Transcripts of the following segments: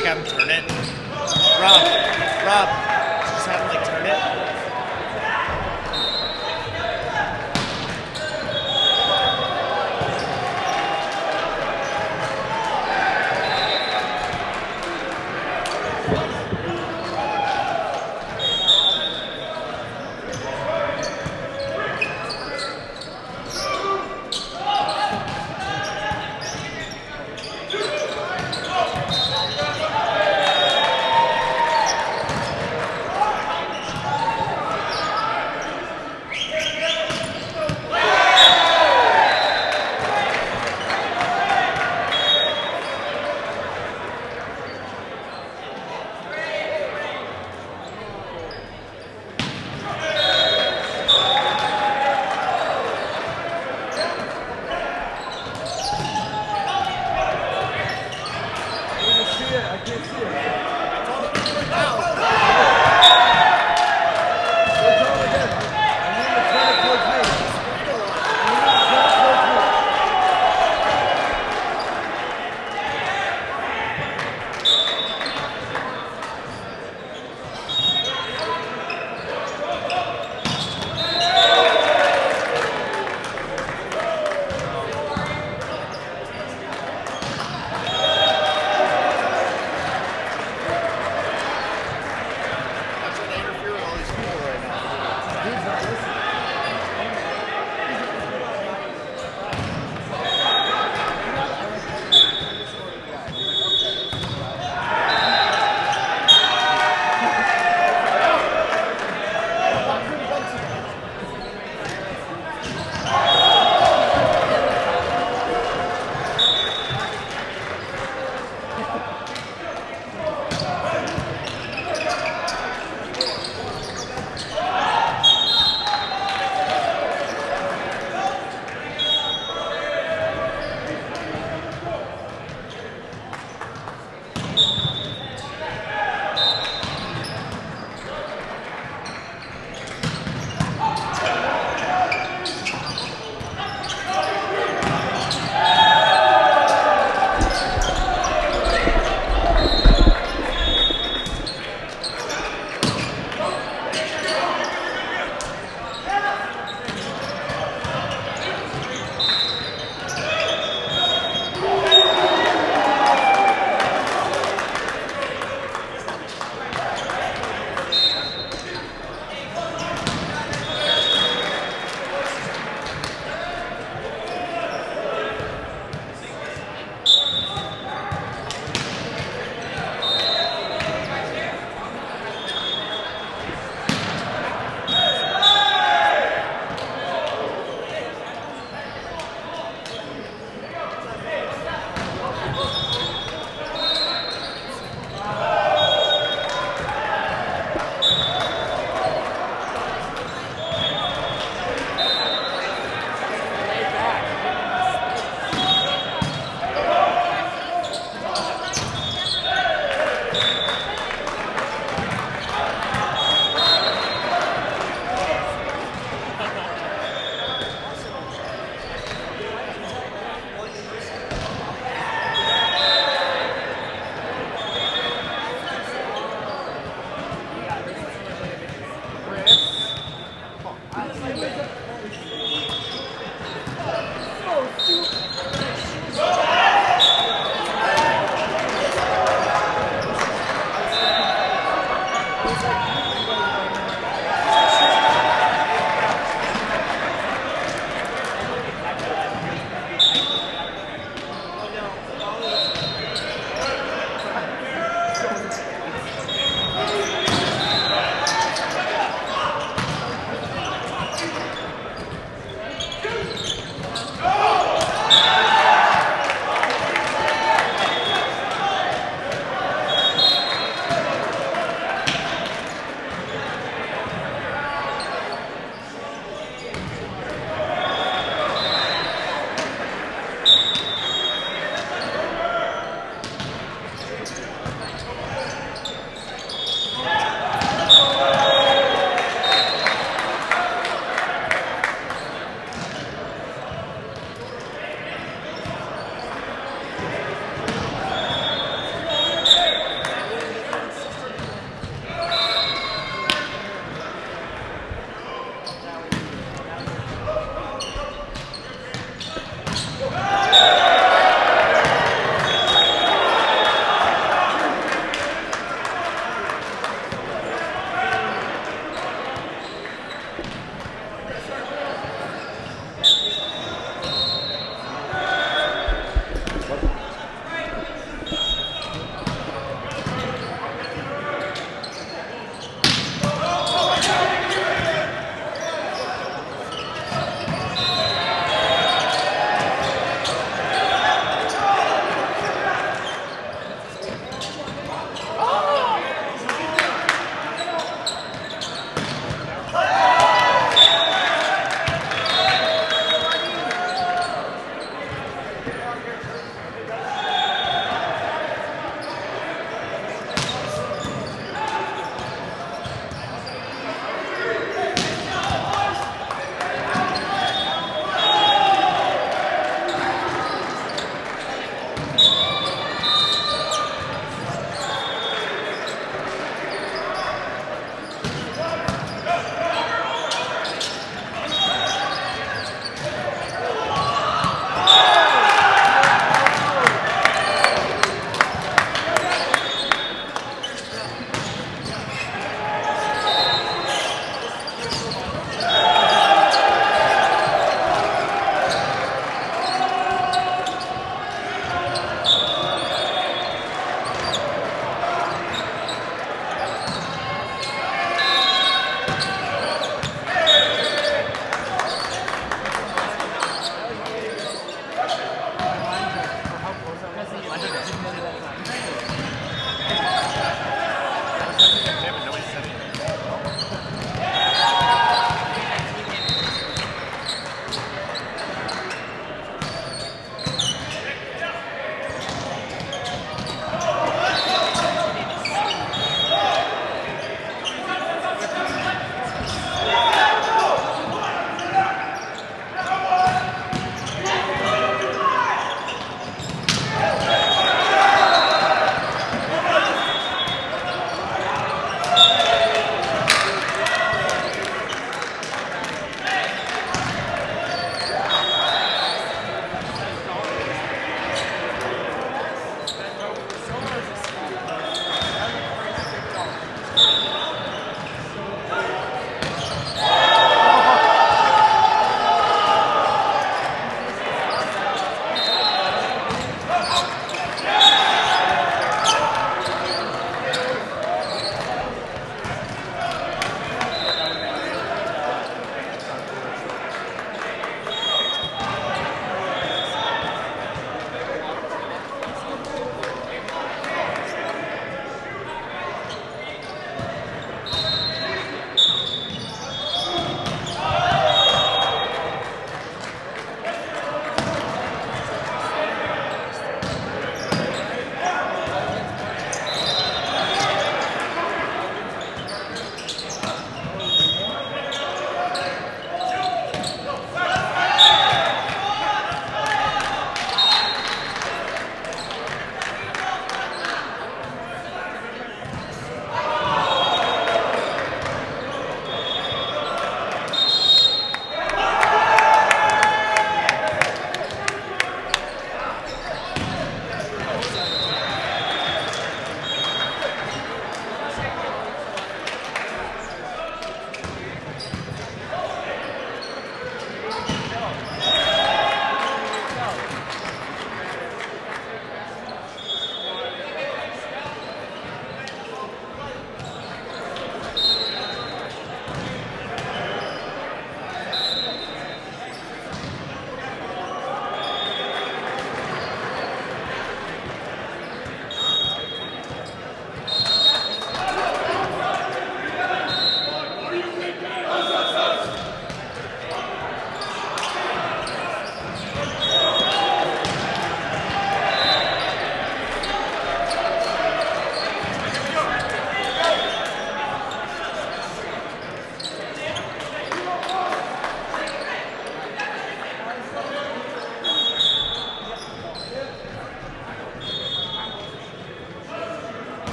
like have him turn it. Rob, just have him like turn it.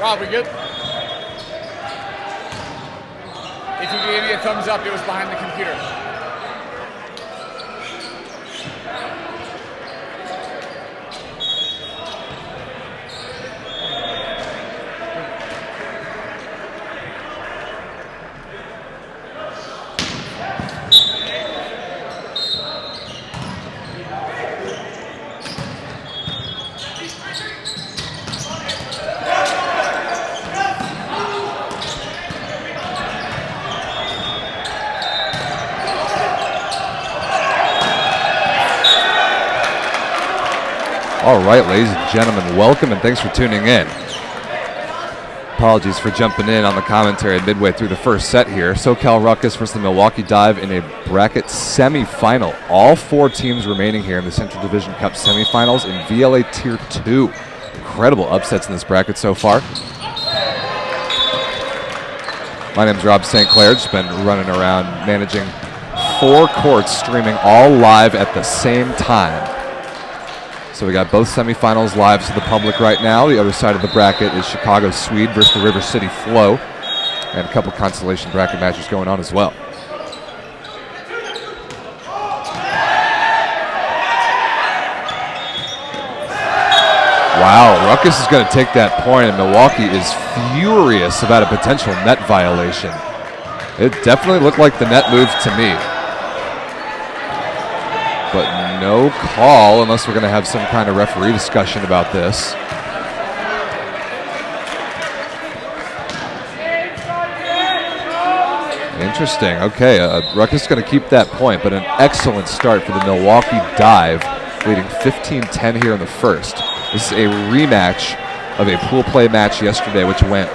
Rob, we good? If you gave me a thumbs up, it was behind the computer. All right, ladies and gentlemen, welcome and thanks for tuning in. Apologies for jumping in on the commentary midway through the first set here. SoCal Ruckus versus the Milwaukee Dive in a bracket semifinal. All 4 teams remaining here in the Central Division Cup semifinals in VLA Tier 2. Incredible upsets in this bracket so far. My name's Rob St. Clair, just been running around managing 4 courts, streaming all live at the same time. So we got both semifinals live to the public right now. The other side of the bracket is Chicago Swede versus the River City Flow. And a couple consolation bracket matches going on as well. Wow, Ruckus is going to take that point, and Milwaukee is furious about a potential net violation. It definitely looked like the net move to me. But no call unless we're going to have some kind of referee discussion about this. Interesting. Okay, Ruckus is going to keep that point, but an excellent start for the Milwaukee Dive, leading 15-10 here in the first. This is a rematch of a pool play match yesterday, which went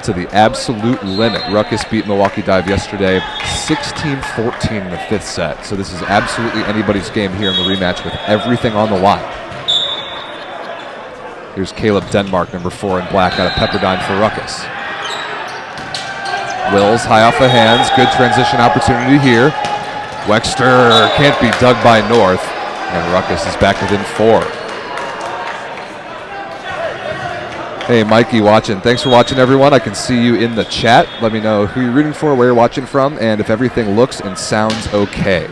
to the absolute limit. Ruckus beat Milwaukee Dive yesterday 16-14 in the 5th set. So this is absolutely anybody's game here in the rematch with everything on the line. Here's Caleb Denmark, number 4 in black, out of Pepperdine for Ruckus. Wills high off the hands. Good transition opportunity here. Wexter can't be dug by North, and Ruckus is back within 4. Hey, Mikey watching. Thanks for watching, everyone. I can see you in the chat. Let me know who you're rooting for, where you're watching from, and if everything looks and sounds okay.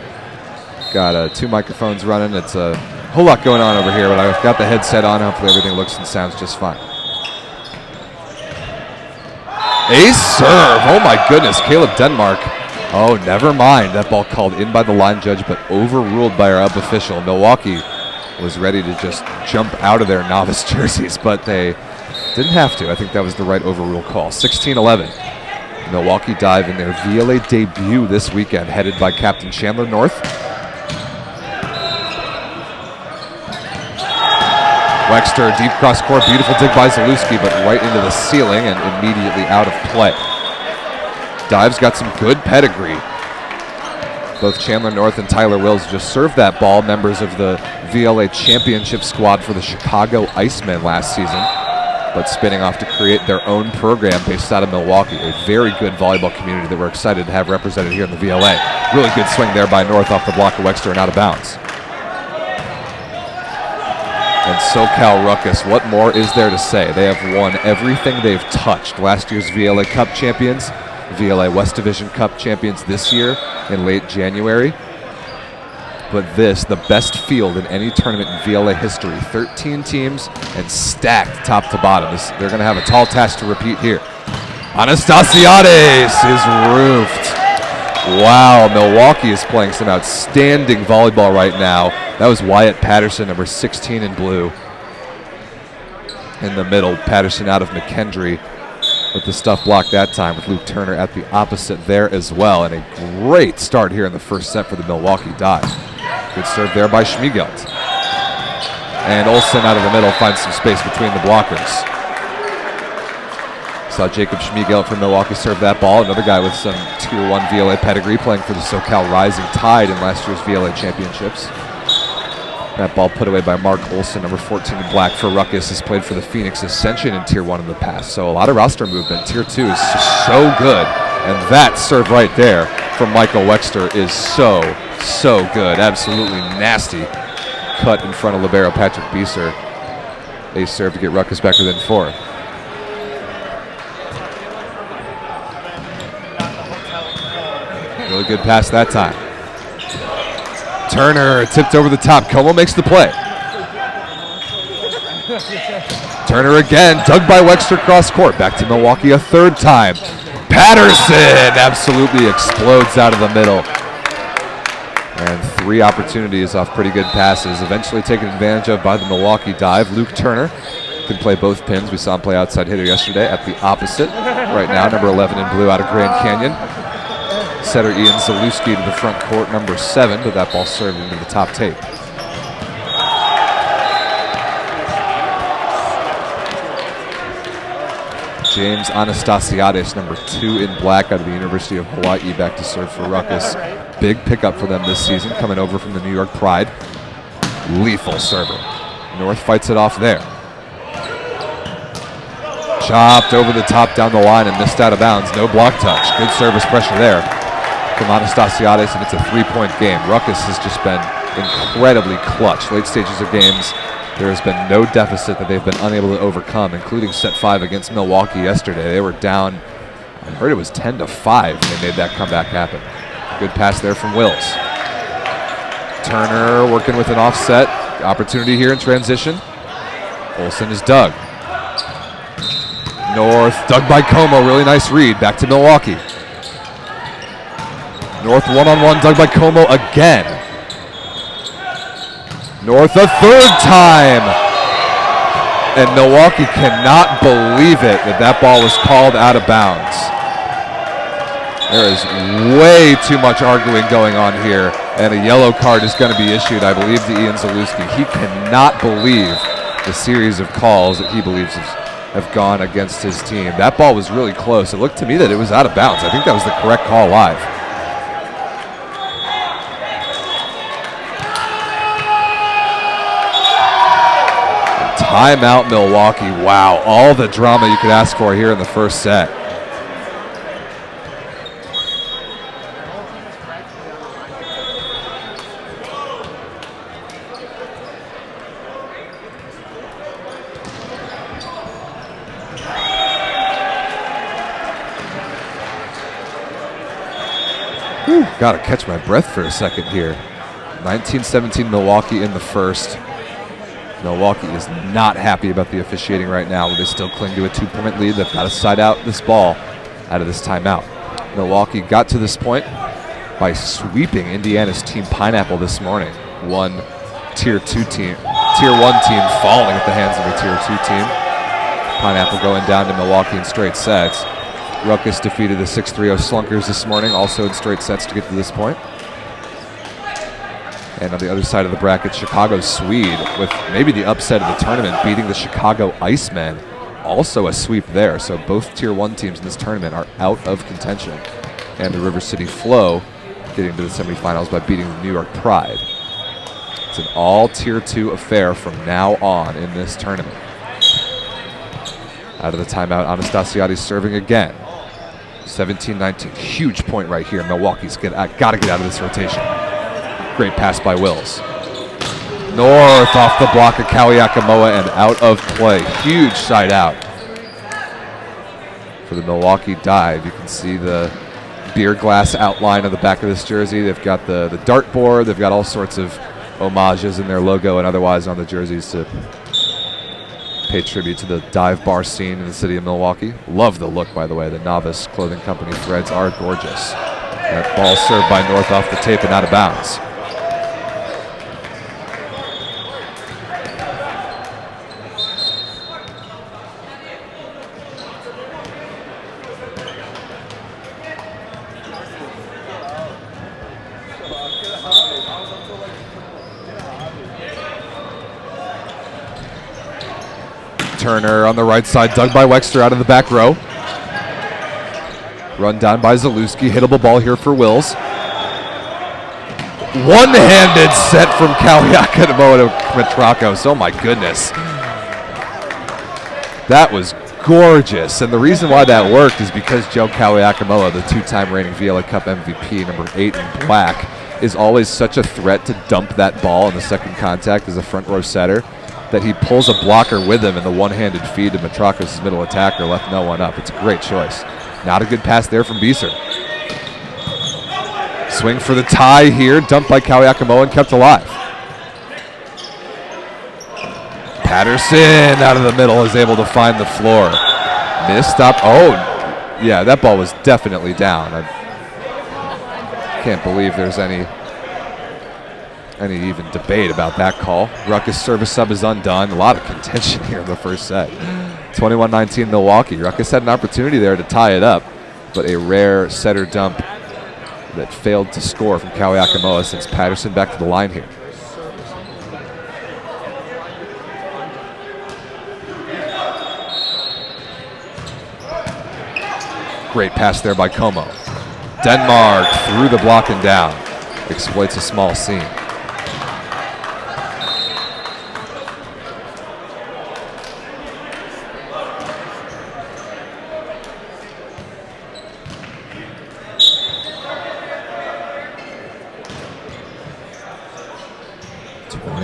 Got 2 microphones running. It's a whole lot going on over here, but I've got the headset on. Hopefully everything looks and sounds just fine. Ace serve. Oh, my goodness. Caleb Denmark. Oh, never mind. That ball called in by the line judge, but overruled by our up official. Milwaukee was ready to just jump out of their novice jerseys, but they didn't have to. I think that was the right overrule call. 16-11. Milwaukee Dive in their VLA debut this weekend, headed by Captain Chandler North. Wexter, deep cross court, beautiful dig by Zalewski, but right into the ceiling and immediately out of play. Dive's got some good pedigree. Both Chandler North and Tyler Wills just served that ball, members of the VLA championship squad for the Chicago Icemen last season, but spinning off to create their own program based out of Milwaukee. A very good volleyball community that we're excited to have represented here in the VLA. Really good swing there by North off the block of Wexter and out of bounds. And SoCal Ruckus, what more is there to say? They have won everything they've touched. Last year's VLA Cup champions, VLA West Division Cup champions this year in late January. But this, the best field in any tournament in VLA history. 13 teams and stacked top to bottom. They're going to have a tall task to repeat here. Anastasiades is roofed. Wow, Milwaukee is playing some outstanding volleyball right now. That was Wyatt Patterson, number 16 in blue. In the middle, Patterson out of McKendree with the stuff block that time, with Luke Turner at the opposite there as well. And a great start here in the first set for the Milwaukee Dive. Good serve there by Schmiegelt. And Olsen out of the middle finds some space between the blockers. Saw Jacob Schmiegelt from Milwaukee serve that ball. Another guy with some Tier 1 VLA pedigree, playing for the SoCal Rising Tide in last year's VLA championships. That ball put away by Mark Olsen, number 14 in black for Ruckus, has played for the Phoenix Ascension in Tier 1 in the past. So a lot of roster movement. Tier 2 is just so good. And that serve right there from Michael Wexter is so good. Absolutely nasty cut in front of libero Patrick Bieser. Ace serve to get Ruckus back within 4. Really good pass that time. Turner tipped over the top. Como makes the play. Turner again, dug by Wexter cross court. Back to Milwaukee a third time. Patterson absolutely explodes out of the middle. And 3 opportunities off pretty good passes, eventually taken advantage of by the Milwaukee Dive. Luke Turner can play both pins. We saw him play outside hitter yesterday at the opposite. Right now, number 11 in blue out of Grand Canyon. Setter Ian Zalewski to the front court, number 7, but that ball served into the top tape. James Anastasiades, number 2 in black out of the University of Hawaii, back to serve for Ruckus. Big pickup for them this season, coming over from the New York Pride. Lethal server. North fights it off there. Chopped over the top down the line and missed out of bounds. No block touch. Good service pressure there from Anastasiades, and it's a 3-point game. Ruckus has just been incredibly clutch. Late stages of games, there has been no deficit that they've been unable to overcome, including set 5 against Milwaukee yesterday. They were down, I heard it was 10-5, and they made that comeback happen. Good pass there from Wills. Turner working with an offset. Opportunity here in transition. Olsen is dug. North, dug by Como, really nice read. Back to Milwaukee. North one-on-one, dug by Como again. North a third time. And Milwaukee cannot believe it that ball was called out of bounds. There is way too much arguing going on here, and a yellow card is going to be issued, I believe, to Ian Zalewski. He cannot believe the series of calls that he believes have gone against his team. That ball was really close. It looked to me that it was out of bounds. I think that was the correct call live. Timeout Milwaukee. Wow, all the drama you could ask for here in the first set. Gotta catch my breath for a second here. 19-17 Milwaukee in the first. Milwaukee is not happy about the officiating right now. They still cling to a 2-point lead. They've got to side out this ball out of this timeout. Milwaukee got to this point by sweeping Indiana's Team Pineapple this morning. One Tier 1 team falling at the hands of a Tier 2 team. Pineapple going down to Milwaukee in straight sets. Ruckus defeated the 6-3-0 Slunkers this morning, also in straight sets to get to this point. And on the other side of the bracket, Chicago Swede, with maybe the upset of the tournament, beating the Chicago Icemen. Also a sweep there. So both Tier 1 teams in this tournament are out of contention. And the River City Flow getting to the semifinals by beating the New York Pride. It's an all Tier 2 affair from now on in this tournament. Out of the timeout, Anastasiades serving again. 17-19, huge point right here. Milwaukee's got to get out of this rotation. Great pass by Wills. North off the block of Kawiakamoa and out of play. Huge side out for the Milwaukee Dive. You can see the beer glass outline on the back of this jersey. They've got the dartboard. They've got all sorts of homages in their logo and otherwise on the jerseys to pay tribute to the dive bar scene in the city of Milwaukee. Love the look, by the way. The Novice Clothing Company threads are gorgeous. That ball served by North off the tape and out of bounds. Turner on the right side, dug by Wexter out of the back row. Run down by Zalewski, hittable ball here for Wills. One-handed set from Kawiakamoa to Metrakos. Oh my goodness. That was gorgeous, and the reason why that worked is because Joe Kawiakamoa, the 2-time reigning VLA Cup MVP, number 8 in black, is always such a threat to dump that ball in the second contact as a front row setter that he pulls a blocker with him, and the one-handed feed to Metrakos' middle attacker left no one up. It's a great choice. Not a good pass there from Beeser. Swing for the tie here, dumped by Kawiakamoa and kept alive. Patterson out of the middle is able to find the floor. Missed stop. Oh, yeah, that ball was definitely down. I can't believe there's any even debate about that call. Ruckus service sub is undone. A lot of contention here in the first set. 21-19 Milwaukee. Ruckus had an opportunity there to tie it up, but a rare setter dump that failed to score from Kawiakamoa sends Patterson back to the line here. Great pass there by Como. Denmark through the block and down. Exploits a small seam.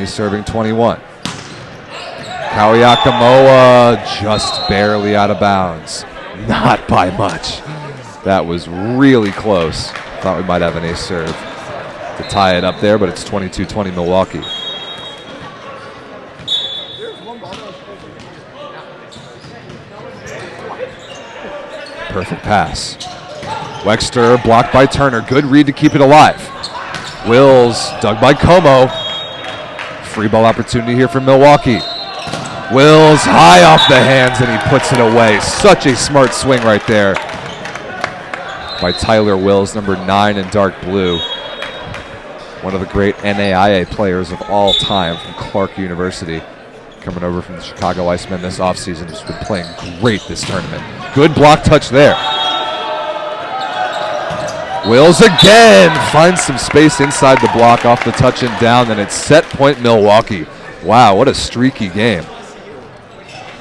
Serving 21. Kawiakamoa just barely out of bounds. Not by much. That was really close. Thought we might have an ace serve to tie it up there, but it's 22-20 Milwaukee. Perfect pass. Wexter blocked by Turner. Good read to keep it alive. Wills dug by Como. Free ball opportunity here for Milwaukee. Wills high off the hands and he puts it away. Such a smart swing right there by Tyler Wills, number 9 in dark blue. One of the great NAIA players of all time from Clark University. Coming over from the Chicago Icemen this offseason. Has been playing great this tournament. Good block touch there. Wills again finds some space inside the block off the touch and down, and it's set point Milwaukee. Wow, what a streaky game.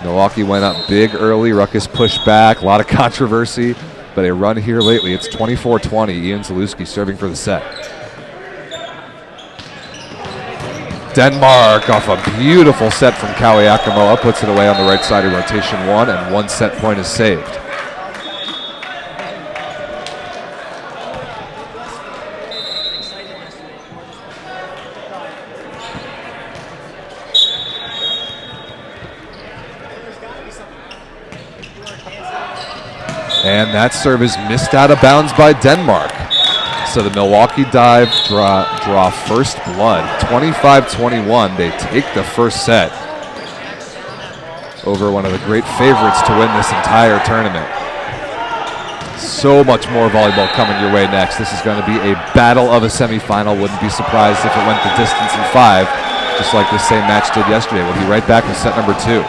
Milwaukee went up big early. Ruckus pushed back. A lot of controversy, but a run here lately. It's 24-20. Ian Zalewski serving for the set. Denmark off a beautiful set from Kawiakamoa. Puts it away on the right side of rotation 1, and 1 set point is saved. And that serve is missed out of bounds by Denmark. So the Milwaukee Dive draw first blood. 25-21, they take the first set over one of the great favorites to win this entire tournament. So much more volleyball coming your way next. This is going to be a battle of a semifinal. Wouldn't be surprised if it went the distance in 5, just like this same match did yesterday. We'll be right back with set number 2.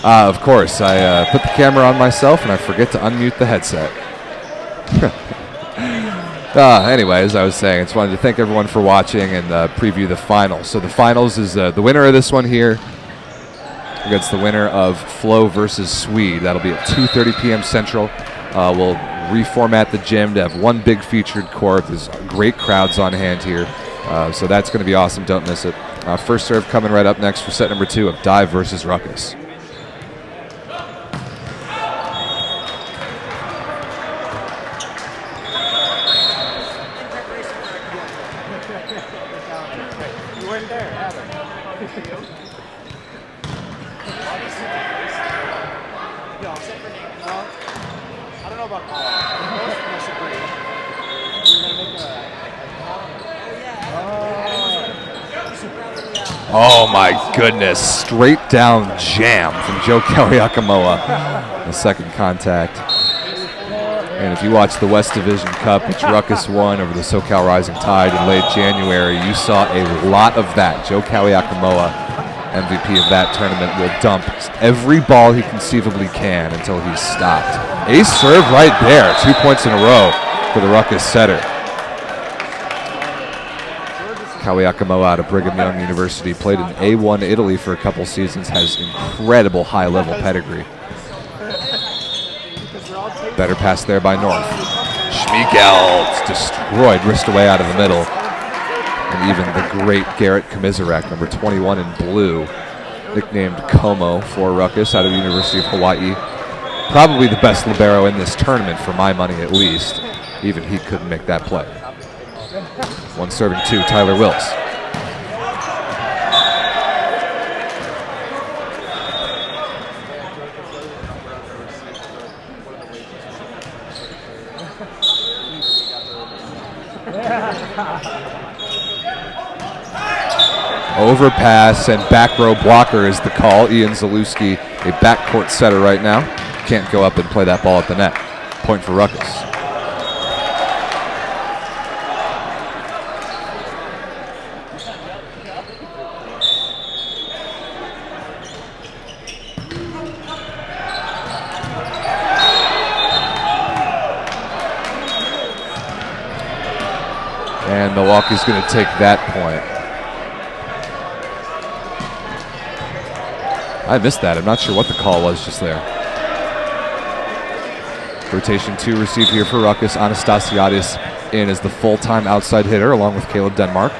Of course, I put the camera on myself and I forget to unmute the headset. Anyways, I was saying, I just wanted to thank everyone for watching and preview the finals. So the finals is the winner of this one here against the winner of Flo versus Swede. That'll be at 2:30 p.m. Central. We'll reformat the gym to have one big featured court. There's great crowds on hand here. So that's going to be awesome. Don't miss it. First serve coming right up next for set number 2 of Dive versus Ruckus. Oh my goodness, straight down jam from Joe Kaliakamoa, the second contact. And if you watch the West Division Cup, which Ruckus won over the SoCal Rising Tide in late January, you saw a lot of that. Joe Kaliakamoa, MVP of that tournament, will dump every ball he conceivably can until he's stopped. Ace serve right there, 2 points in a row for the Ruckus setter. Kaliakamoa out of Brigham Young University, played in A1 Italy for a couple seasons, has incredible high-level pedigree. Better pass there by North. Schmiegel destroyed, wrist away out of the middle. And even the great Garrett Komisarek, number 21 in blue, nicknamed Como for Ruckus, out of the University of Hawaii. Probably the best libero in this tournament, for my money at least. Even he couldn't make that play. One serving 2, Tyler Wills. Overpass and back row blocker is the call. Ian Zalewski, a backcourt setter right now. Can't go up and play that ball at the net. Point for Ruckus. And Milwaukee's going to take that point. I missed that. I'm not sure what the call was just there. Rotation 2 received here for Ruckus. Anastasiadis in as the full-time outside hitter along with Caleb Denmark.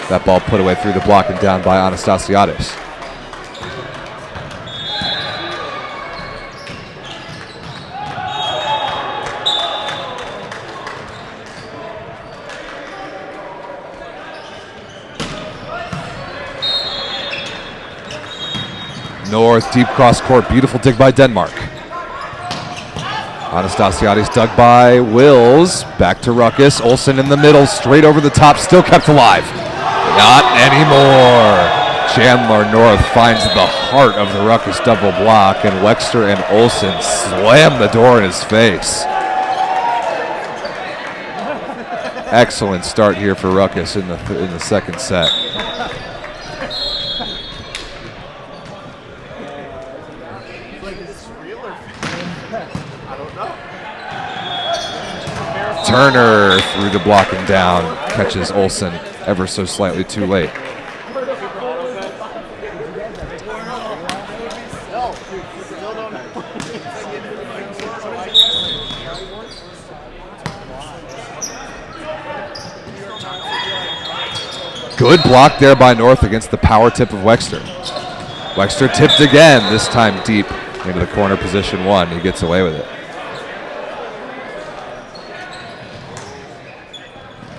That ball put away through the block and down by Anastasiadis. North, deep cross court, beautiful dig by Denmark. Anastasiadis dug by Wills, back to Ruckus. Olsen in the middle, straight over the top, still kept alive. Not anymore. Chandler North finds the heart of the Ruckus double block, and Wexter and Olsen slam the door in his face. Excellent start here for Ruckus in the second set. Turner through the block and down, catches Olsen ever so slightly too late. Good block there by North against the power tip of Wexter. Wexter tipped again, this time deep into the corner position 1. He gets away with it.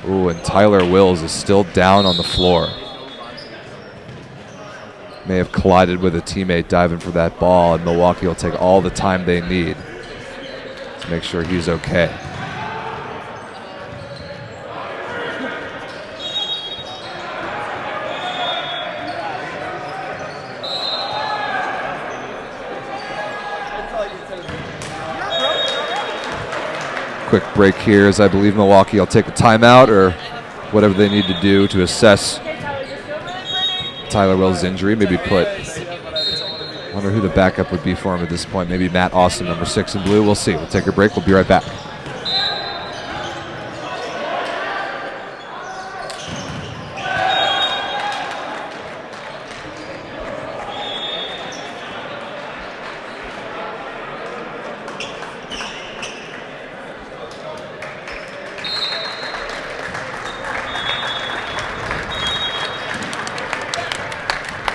Ooh, and Tyler Wills is still down on the floor. May have collided with a teammate diving for that ball, and Milwaukee will take all the time they need to make sure he's okay. Quick break here, as I believe Milwaukee will take a timeout or whatever they need to do to assess Tyler Wells' injury. Maybe put, I wonder who the backup would be for him at this point. Maybe Matt Austin, number 6 in blue. We'll see. We'll take a break. We'll be right back.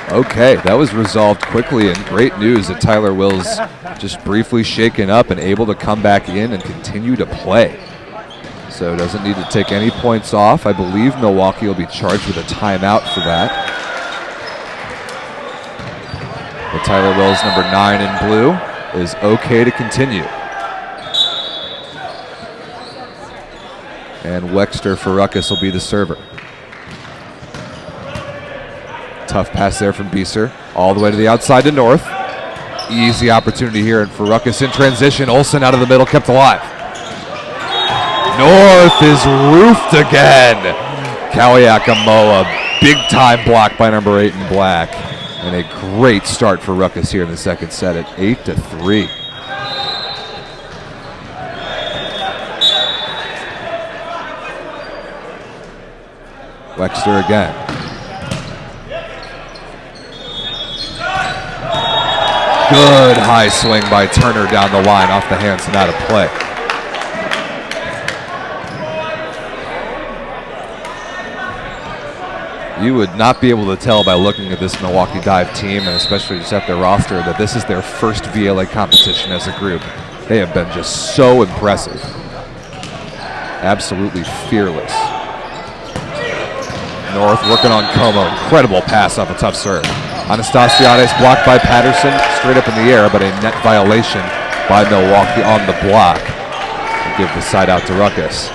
Okay, that was resolved quickly, and great news that Tyler Wills just briefly shaken up and able to come back in and continue to play. So doesn't need to take any points off. I believe Milwaukee will be charged with a timeout for that. But Tyler Wills, number 9 in blue, is okay to continue. And Wexter for Ruckus will be the server. Tough pass there from Bieser, all the way to the outside to North. Easy opportunity here, and for Ruckus in transition. Olsen out of the middle, kept alive. North is roofed again. Kawiakamoa, big time block by number 8 in black. And a great start for Ruckus here in the second set at 8-3. Wexter again. Good high swing by Turner down the line, off the hands and out of play. You would not be able to tell by looking at this Milwaukee Dive team, and especially just at their roster, that this is their first VLA competition as a group. They have been just so impressive. Absolutely fearless. North working on Como. Incredible pass off a tough serve. Anastasiades blocked by Patterson, straight up in the air, but a net violation by Milwaukee on the block. We'll give the side out to Ruckus.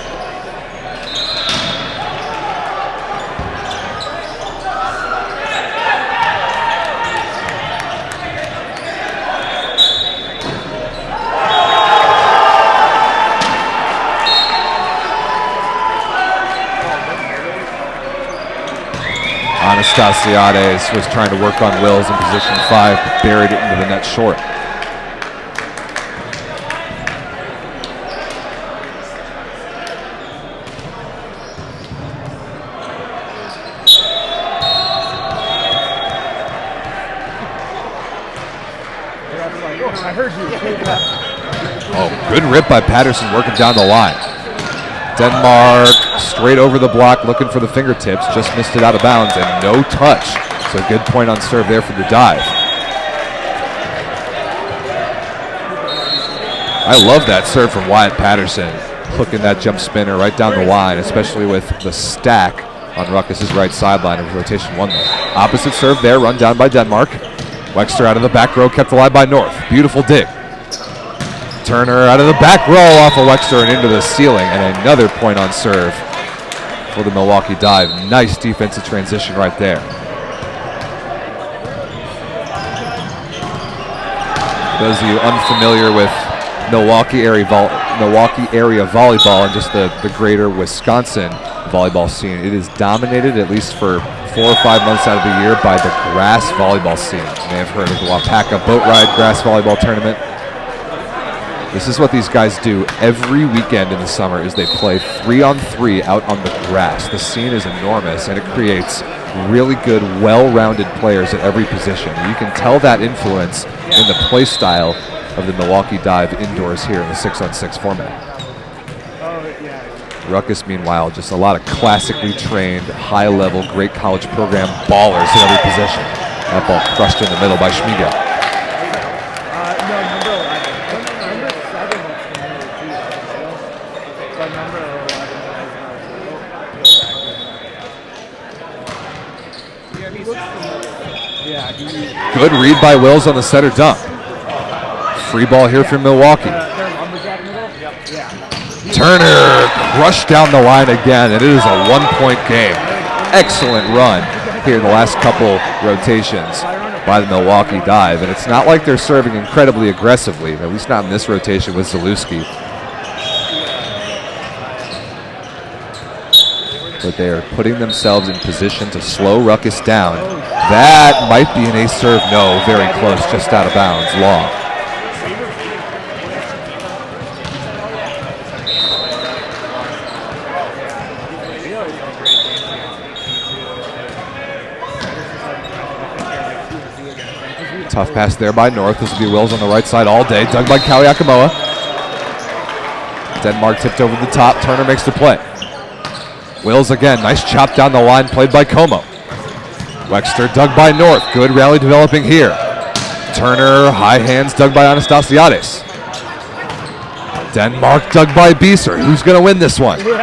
Anastasiades was trying to work on Wills in position 5, but buried it into the net short. Oh, good rip by Patterson working down the line. Denmark straight over the block looking for the fingertips, just missed it out of bounds and no touch. So a good point on serve there for the dive. I love that serve from Wyatt Patterson, hooking that jump spinner right down the line, especially with the stack on Ruckus's right sideline of rotation 1 there. Opposite serve there, run down by Denmark. Wexter out of the back row, kept alive by North. Beautiful dig. Turner out of the back row off of Wexter and into the ceiling, and another point on serve for the Milwaukee Dive. Nice defensive transition right there. For those of you unfamiliar with Milwaukee area volleyball and just the greater Wisconsin volleyball scene, it is dominated, at least for 4 or 5 months out of the year, by the grass volleyball scene. You may have heard of the Wapaka Boat Ride Grass Volleyball Tournament. This is what these guys do every weekend in the summer, is they play 3-on-3 out on the grass. The scene is enormous, and it creates really good, well-rounded players at every position. You can tell that influence in the play style of the Milwaukee Dive indoors here in the 6-on-6 format. Ruckus, meanwhile, just a lot of classically trained, high-level, great college program ballers in every position. That ball crushed in the middle by Schmiga. Good read by Wills on the setter dump. Free ball here from Milwaukee. Turner crushed down the line again, and it is a 1-point game. Excellent run here in the last couple rotations by the Milwaukee Dive, and it's not like they're serving incredibly aggressively, at least not in this rotation with Zalewski. but they are putting themselves in position to slow Ruckus down. That might be an ace serve. No, very close, just out of bounds. Law. Tough pass there by North. This will be Wills on the right side all day. Dug by Kaliakamoa. Denmark tipped over the top. Turner makes the play. Wills again. Nice chop down the line played by Como. Wexter dug by North. Good rally developing here. Turner, high hands dug by Anastasiades. Denmark dug by Bieser. Who's going to win this one? Turner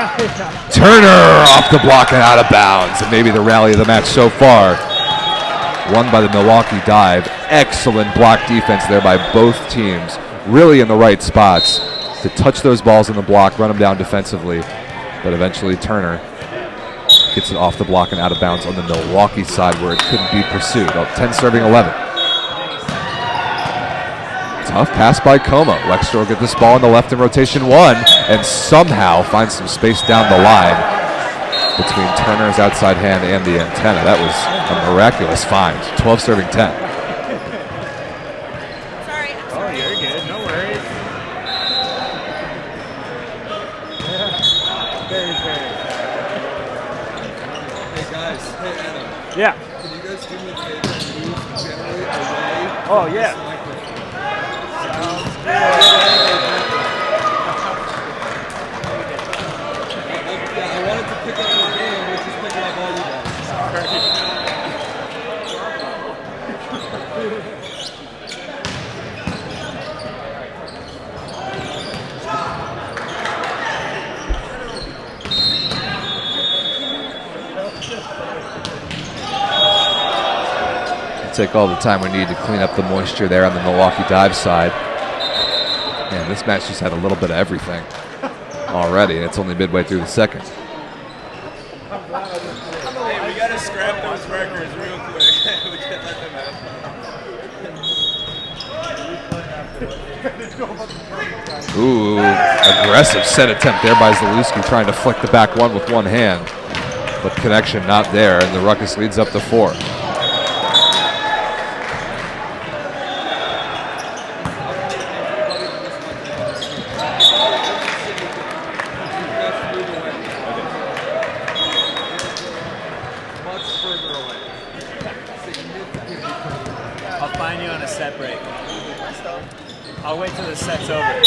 off the block and out of bounds. And maybe the rally of the match so far. Won by the Milwaukee Dive. Excellent block defense there by both teams. Really in the right spots to touch those balls in the block, run them down defensively. But eventually Turner gets it off the block and out of bounds on the Milwaukee side where it couldn't be pursued. 10 serving 11. Tough pass by Como. Wexter will get this ball in the left in rotation 1 and somehow find some space down the line between Turner's outside hand and the antenna. That was a miraculous find. 12 serving 10. Sorry. Oh, you're good. No worries. Hey guys, hey Adam. Yeah. Can you guys do me a favor and move generally away? Oh, yeah. I wanted to pick up your game, which is picking up volleyball. Take all the time we need to clean up the moisture there on the Milwaukee Dive side. Man, this match just had a little bit of everything already, and it's only midway through the second. Hey, we gotta scrap those records real quick. We can't let them happen. Ooh, aggressive set attempt there by Zalewski, trying to flick the back one with one hand, but connection not there, and the Ruckus leads up to 4. I'll find you on a set break. I'll wait till the set's over.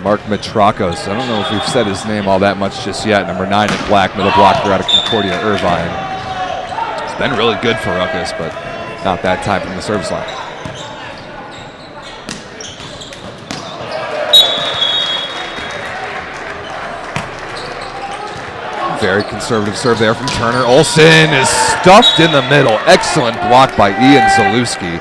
Mark Mitrakos. I don't know if we've said his name all that much just yet. Number 9 in black, middle blocker out of Concordia, Irvine. It's been really good for Ruckus, but not that time from the service line. Very conservative serve there from Turner. Olsen is stuffed in the middle. Excellent block by Ian Zalewski.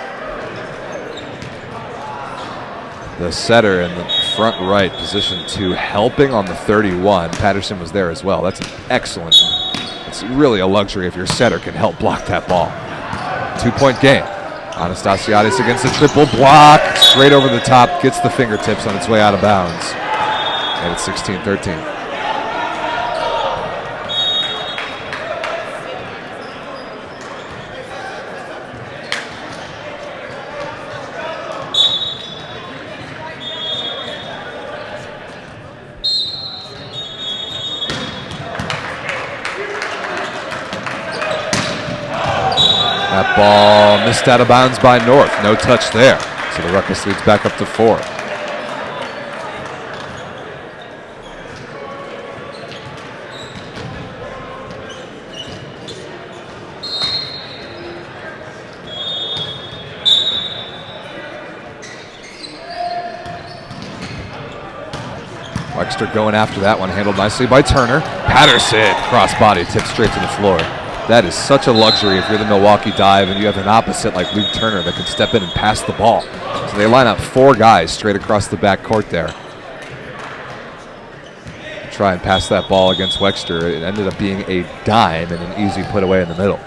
The setter in the front right, position 2, helping on the 31. Patterson was there as well. That's an excellent, it's really a luxury if your setter can help block that ball. 2-point game. Anastasiades against the triple block, straight over the top, gets the fingertips on its way out of bounds. And it's 16-13. That ball missed out of bounds by North. No touch there. So the Ruckus leads back up to 4. Wexter going after that one, handled nicely by Turner. Patterson, cross body, tipped straight to the floor. That is such a luxury if you're the Milwaukee Dive and you have an opposite like Luke Turner that can step in and pass the ball. So they line up 4 guys straight across the back court there. Try and pass that ball against Wexter. It ended up being a dime and an easy put away in the middle.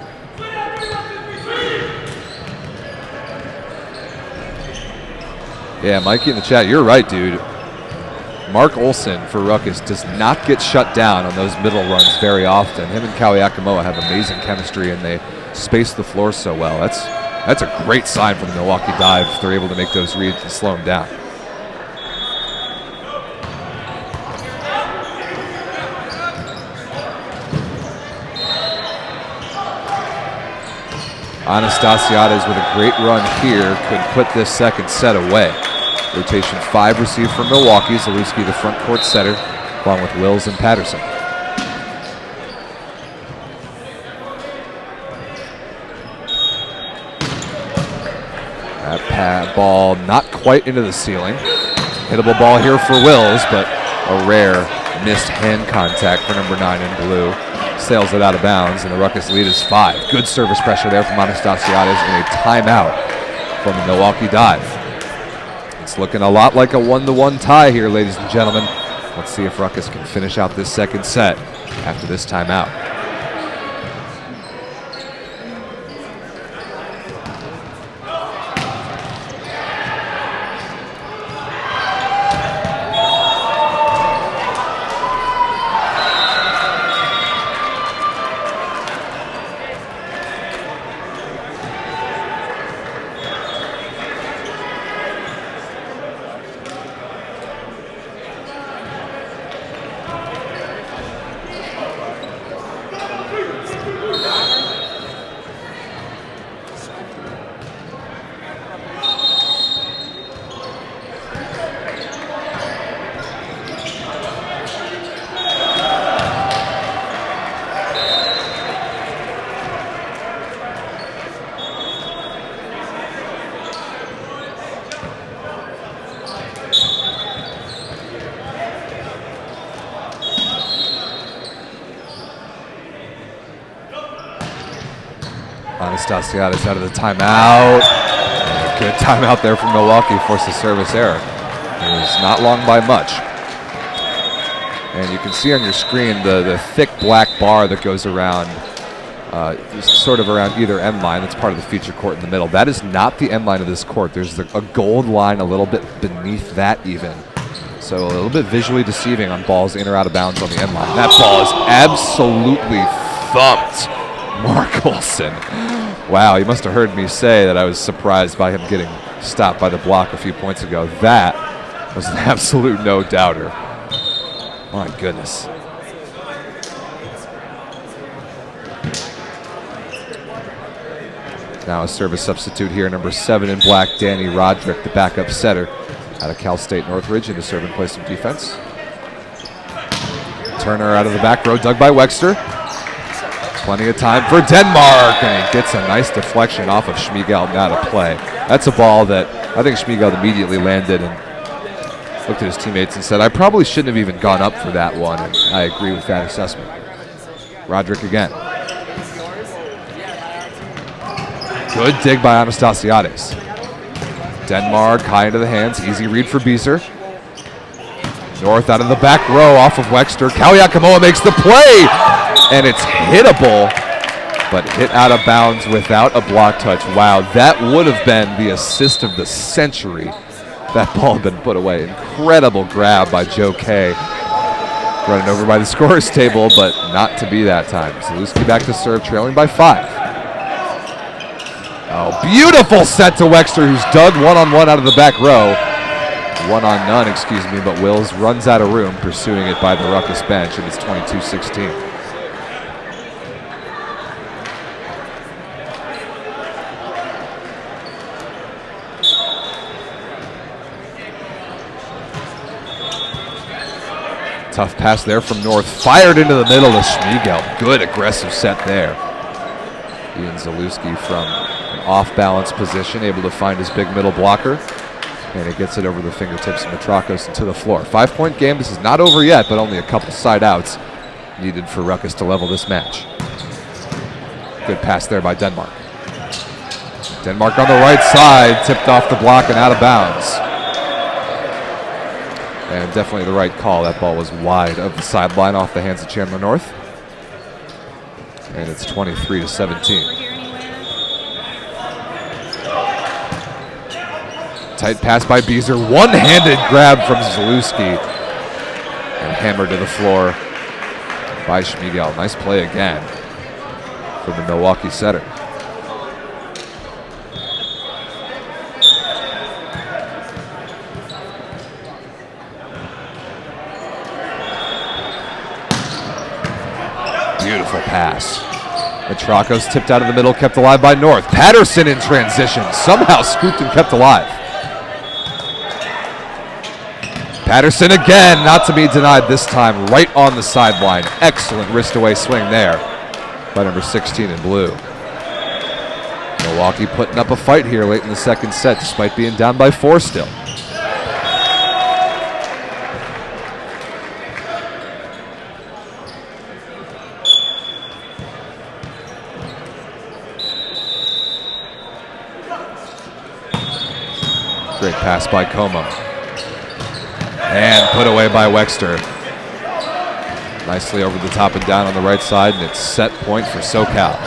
Yeah, Mikey in the chat, you're right, dude. Mark Olson for Ruckus does not get shut down on those middle runs very often. Him and Kawi Akamoa have amazing chemistry, and they space the floor so well. That's a great sign for the Milwaukee Dive if they're able to make those reads and slow them down. Anastasiades with a great run here could put this second set away. Rotation 5 received from Milwaukee. Zalewski, the front court setter, along with Wills and Patterson. That ball not quite into the ceiling. Hittable ball here for Wills, but a rare missed hand contact for number 9 in blue. Sails it out of bounds, and the Ruckus lead is 5. Good service pressure there from Anastasiades and a timeout from the Milwaukee Dive. It's looking a lot like a 1-1 tie here, ladies and gentlemen. Let's see if Ruckus can finish out this second set after this timeout. Anastasiades out of the timeout. Good timeout there from Milwaukee, forced a service error. It was not long by much. And you can see on your screen the thick black bar that goes around, sort of around either end line. That's part of the feature court in the middle. That is not the end line of this court. There's a gold line a little bit beneath that even. So a little bit visually deceiving on balls in or out of bounds on the end line. That ball is absolutely thumped. Mark Olson. Wow, you must have heard me say that I was surprised by him getting stopped by the block a few points ago. That was an absolute no-doubter. My goodness. Now a service substitute here, number 7 in black, Danny Roderick, the backup setter out of Cal State Northridge, in to serve and play some defense. Turner out of the back row, dug by Wexter. Plenty of time for Denmark, and he gets a nice deflection off of Schmiegel out of play. That's a ball that I think Schmiegel immediately landed and looked at his teammates and said, I probably shouldn't have even gone up for that one, and I agree with that assessment. Roderick again. Good dig by Anastasiades. Denmark high into the hands, easy read for Beezer. North out of the back row off of Wexter. Kawi Akamoa makes the play, and it's hittable, but hit out of bounds without a block touch. Wow, that would have been the assist of the century. That ball had been put away. Incredible grab by Joe Kay. Running over by the scorer's table, but not to be that time. Zalewski back to serve, trailing by 5. Oh, beautiful set to Wexter, who's dug one-on-one out of the back row. One-on-none, excuse me, but Wills runs out of room, pursuing it by the Ruckus bench, and it's 22-16. Tough pass there from North, fired into the middle of Schmiegel. Good aggressive set there. Ian Zalewski from an off-balance position, able to find his big middle blocker. And it gets it over the fingertips of Metrakos and to the floor. 5-point game. This is not over yet, but only a couple side outs needed for Ruckus to level this match. Good pass there by Denmark. Denmark on the right side, tipped off the block and out of bounds. And definitely the right call. That ball was wide of the sideline off the hands of Chandler North. And it's 23-17. Tight pass by Beezer. One-handed grab from Zalewski. And hammered to the floor by Schmidl. Nice play again from the Milwaukee setter. Beautiful pass. Petracos tipped out of the middle, kept alive by North. Patterson in transition, somehow scooped and kept alive. Patterson again, not to be denied this time, right on the sideline. Excellent wrist away swing there by number 16 in blue. Milwaukee putting up a fight here late in the second set, despite being down by 4 still. Great pass by Como. And put away by Wexter. Nicely over the top and down on the right side, and it's set point for SoCal.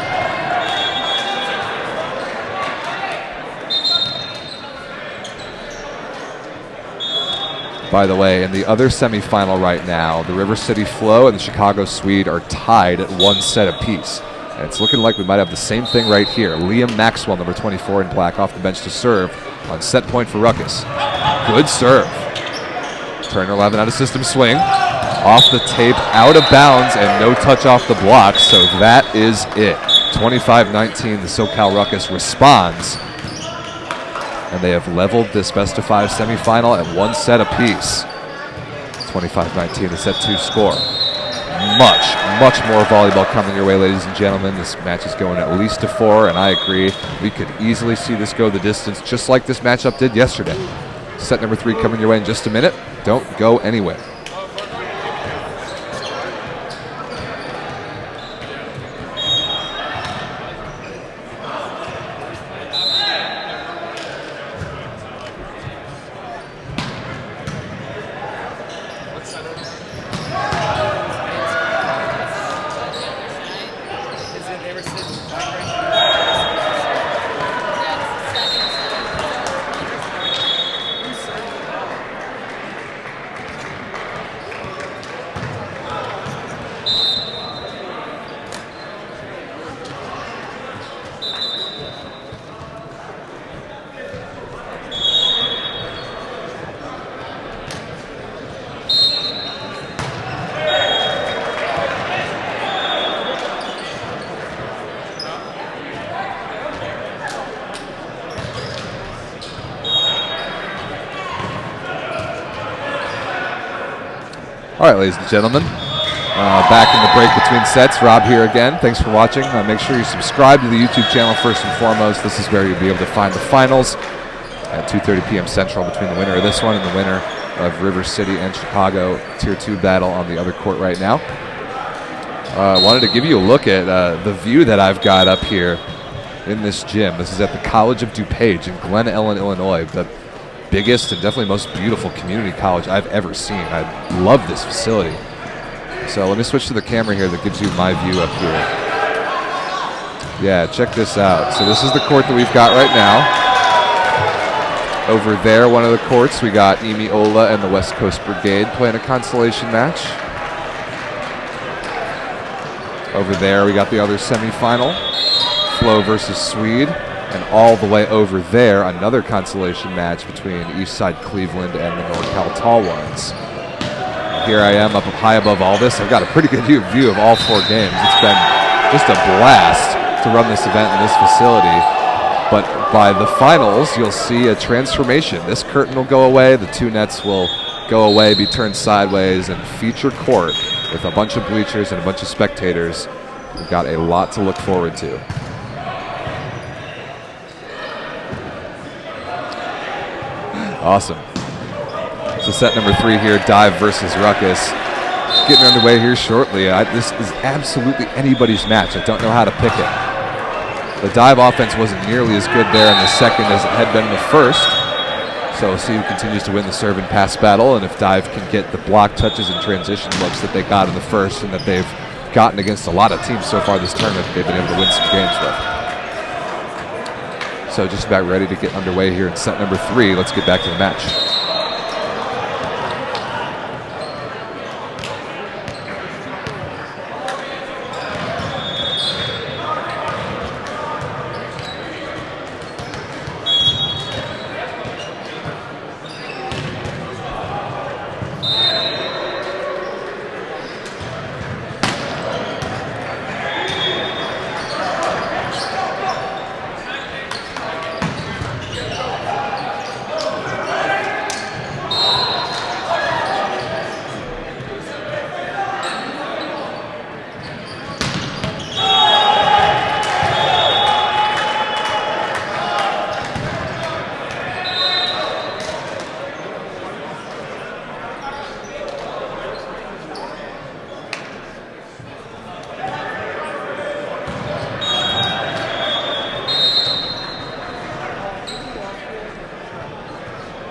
By the way, in the other semifinal right now, the River City Flow and the Chicago Swede are tied at 1 set apiece. And it's looking like we might have the same thing right here. Liam Maxwell, number 24 in black, off the bench to serve on set point for Ruckus. Good serve. Turner 11 out of system swing. Off the tape, out of bounds, and no touch off the block, so that is it. 25-19, the SoCal Ruckus responds. And they have leveled this best-of-5 semifinal at 1 set apiece. 25-19, the set 2 score. Much more volleyball coming your way, ladies and gentlemen. This match is going at least to 4, and I agree. We could easily see this go the distance, just like this matchup did yesterday. Set number 3 coming your way in just a minute. Don't go anywhere. All right, ladies and gentlemen, back in the break between sets. Rob here again. Thanks for watching. Make sure you subscribe to the YouTube channel first and foremost. This is where you'll be able to find the finals at 2:30 p.m. Central between the winner of this one and the winner of River City and Chicago Tier 2 battle on the other court right now. I wanted to give you a look at the view that I've got up here in this gym. This is at the College of DuPage in Glen Ellen, Illinois. The biggest and definitely most beautiful community college I've ever seen. I love this facility. So let me switch to the camera here that gives you my view up here. Yeah, check this out. So this is the court that we've got right now. Over there, one of the courts, we got Emi Ola and the West Coast Brigade playing a consolation match. Over there, we got the other semifinal, Flow versus Swede. And all the way over there, another consolation match between Eastside Cleveland and the NorCal Tall Ones. Here I am up high above all this. I've got a pretty good view of all 4 games. It's been just a blast to run this event in this facility. But by the finals, you'll see a transformation. This curtain will go away, the 2 nets will go away, be turned sideways, and feature court with a bunch of bleachers and a bunch of spectators. We've got a lot to look forward to. Awesome. So set number 3 here, Dive versus Ruckus. Getting underway here shortly. This is absolutely anybody's match. I don't know how to pick it. The dive offense wasn't nearly as good there in the second as it had been in the first. So we'll see who continues to win the serve and pass battle, and if Dive can get the block touches and transition looks that they got in the first and that they've gotten against a lot of teams so far this tournament they've been able to win some games with. So just about ready to get underway here in set number 3. Let's get back to the match.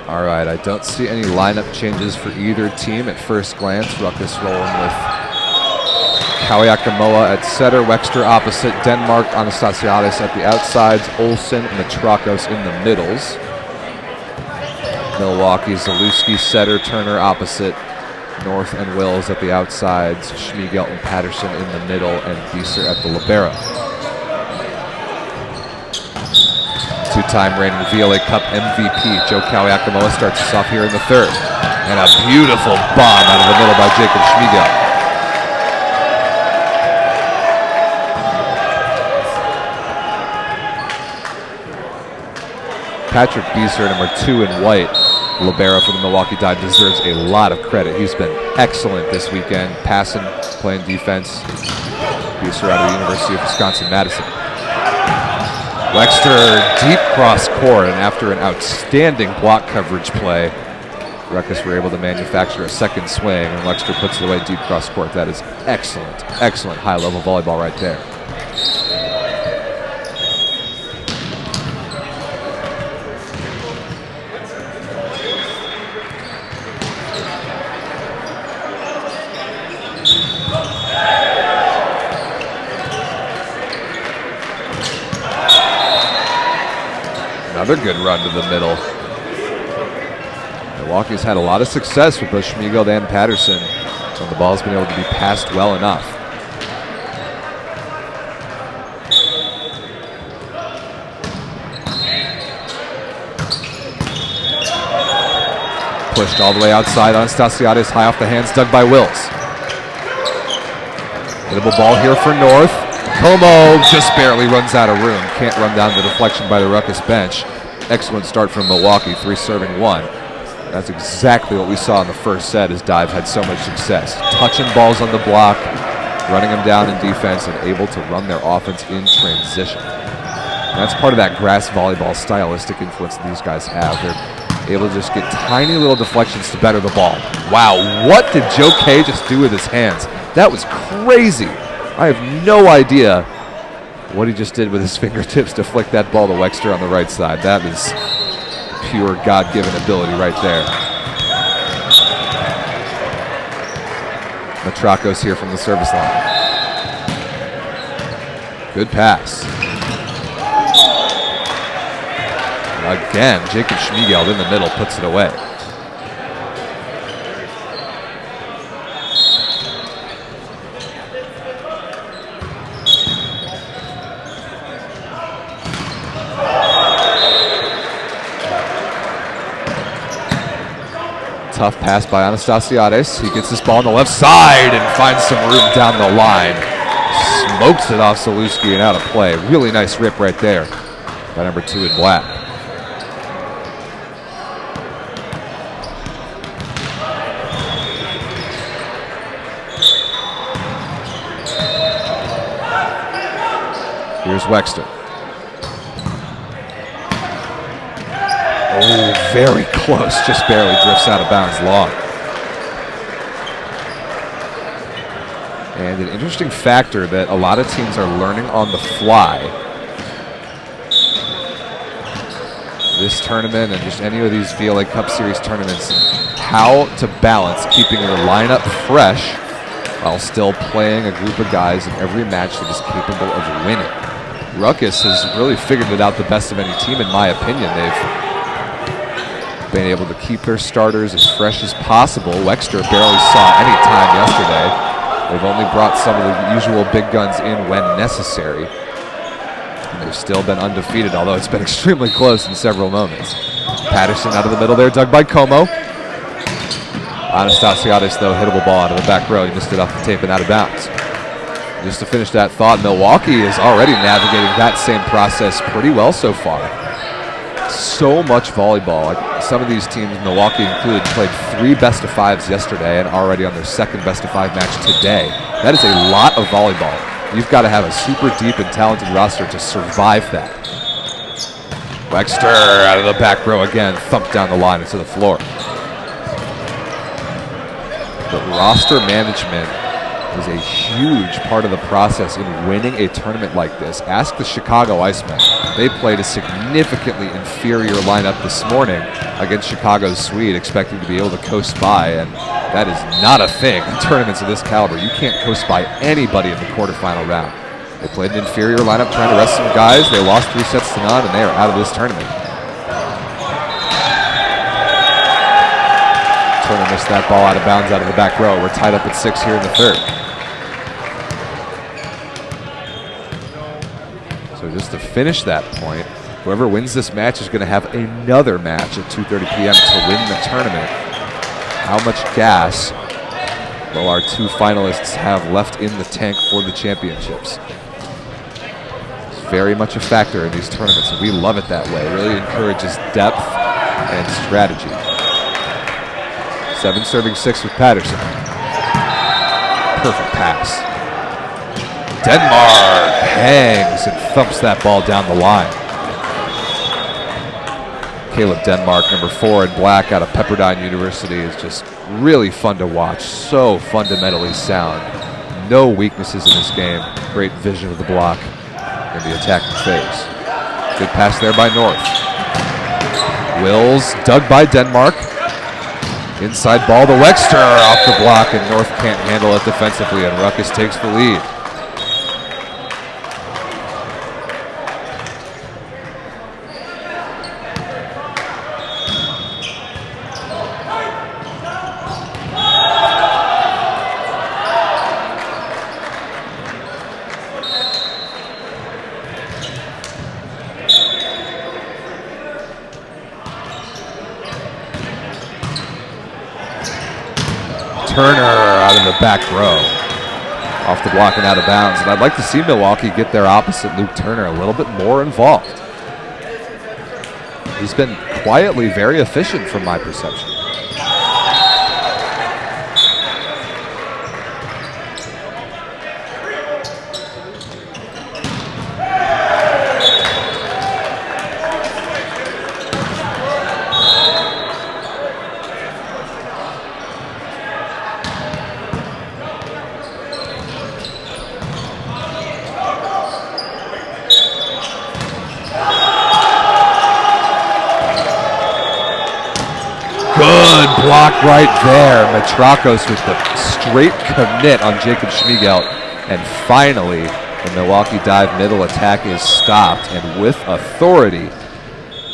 All right, I don't see any lineup changes for either team at first glance. Rukkus rolling with Kawiakamoa at setter, Wexter opposite, Denmark, Anastasiadis at the outsides, Olsen and Matrakos in the middles. Milwaukee, Zalewski, setter, Turner opposite, North and Wills at the outsides, Schmiegelt and Patterson in the middle, and Bieser at the libero. Two-time reigning VLA Cup MVP, Joe Kawiakamoa starts us off here in the third. And a beautiful bomb out of the middle by Jacob Schmiegelt. Patrick Bieser, number 2 in white, libero for the Milwaukee Dive, deserves a lot of credit. He's been excellent this weekend, passing, playing defense. Bieser out of the University of Wisconsin-Madison. Wexter deep cross court, and after an outstanding block coverage play, Rukkus were able to manufacture a second swing, and Wexter puts it away deep cross court. That is excellent, excellent high-level volleyball right there. Another good run to the middle. Milwaukee's had a lot of success with both Schmiegelt and Patterson, so the ball's been able to be passed well enough. Pushed all the way outside. Anastasiadis high off the hands, dug by Wills. Hittable ball here for North. Como just barely runs out of room. Can't run down the deflection by the Rukkus bench. Excellent start from Milwaukee, 3 serving 1. That's exactly what we saw in the first set as Dive had so much success. Touching balls on the block, running them down in defense, and able to run their offense in transition. And that's part of that grass volleyball stylistic influence that these guys have. They're able to just get tiny little deflections to better the ball. Wow, what did Joe K just do with his hands? That was crazy. I have no idea what he just did with his fingertips to flick that ball to Wexter on the right side. That is pure God-given ability right there. Matrakos here from the service line. Good pass. And again, Jacob Schmiegelt in the middle puts it away. Tough pass by Anastasiadis. He gets this ball on the left side and finds some room down the line. Smokes it off Zalewski and out of play. Really nice rip right there by number 2 in black. Here's Wexter. Oh, very close. Just barely drifts out of bounds long. And an interesting factor that a lot of teams are learning on the fly this tournament and just any of these VLA Cup Series tournaments, how to balance keeping your lineup fresh while still playing a group of guys in every match that is capable of winning. Ruckus has really figured it out the best of any team, in my opinion. They've been able to keep their starters as fresh as possible. Wexter barely saw any time yesterday. They've only brought some of the usual big guns in when necessary. And they've still been undefeated, although it's been extremely close in several moments. Patterson out of the middle there, dug by Como. Anastasiadis, though, hittable ball out of the back row. He missed it off the tape and out of bounds. Just to finish that thought, Milwaukee is already navigating that same process pretty well so far. So much volleyball. Like some of these teams, Milwaukee included, played 3 best-of-5s yesterday and already on their 2nd best-of-5 match today. That is a lot of volleyball. You've got to have a super deep and talented roster to survive that. Wexter out of the back row again, thumped down the line into the floor. But roster management is a huge part of the process in winning a tournament like this. Ask the Chicago Icemen. They played a significantly inferior lineup this morning against Chicago's Swede, expecting to be able to coast by, and that is not a thing in tournaments of this caliber. You can't coast by anybody in the quarterfinal round. They played an inferior lineup trying to rest some guys. They lost 3 sets to none, and they are out of this tournament. Turner missed that ball out of bounds out of the back row. We're tied up at 6 here in the 3rd. So just to finish that point, whoever wins this match is going to have another match at 2:30 p.m. to win the tournament. How much gas will our 2 finalists have left in the tank for the championships? It's very much a factor in these tournaments, and we love it that way. It really encourages depth and strategy. 7 serving 6 with Patterson. Perfect pass. Denmark hangs and thumps that ball down the line. Caleb Denmark, number 4 in black out of Pepperdine University, is just really fun to watch. So fundamentally sound. No weaknesses in this game. Great vision of the block in the attacking phase. Good pass there by North. Wills dug by Denmark. Inside ball to Wexter off the block, and North can't handle it defensively, and Ruckus takes the lead. Turner out of the back row, off the block and out of bounds. And I'd like to see Milwaukee get their opposite, Luke Turner, a little bit more involved. He's been quietly very efficient from my perception. Good block right there. Metrakos with the straight commit on Jacob Schmiegelt. And finally, the Milwaukee dive middle attack is stopped. And with authority,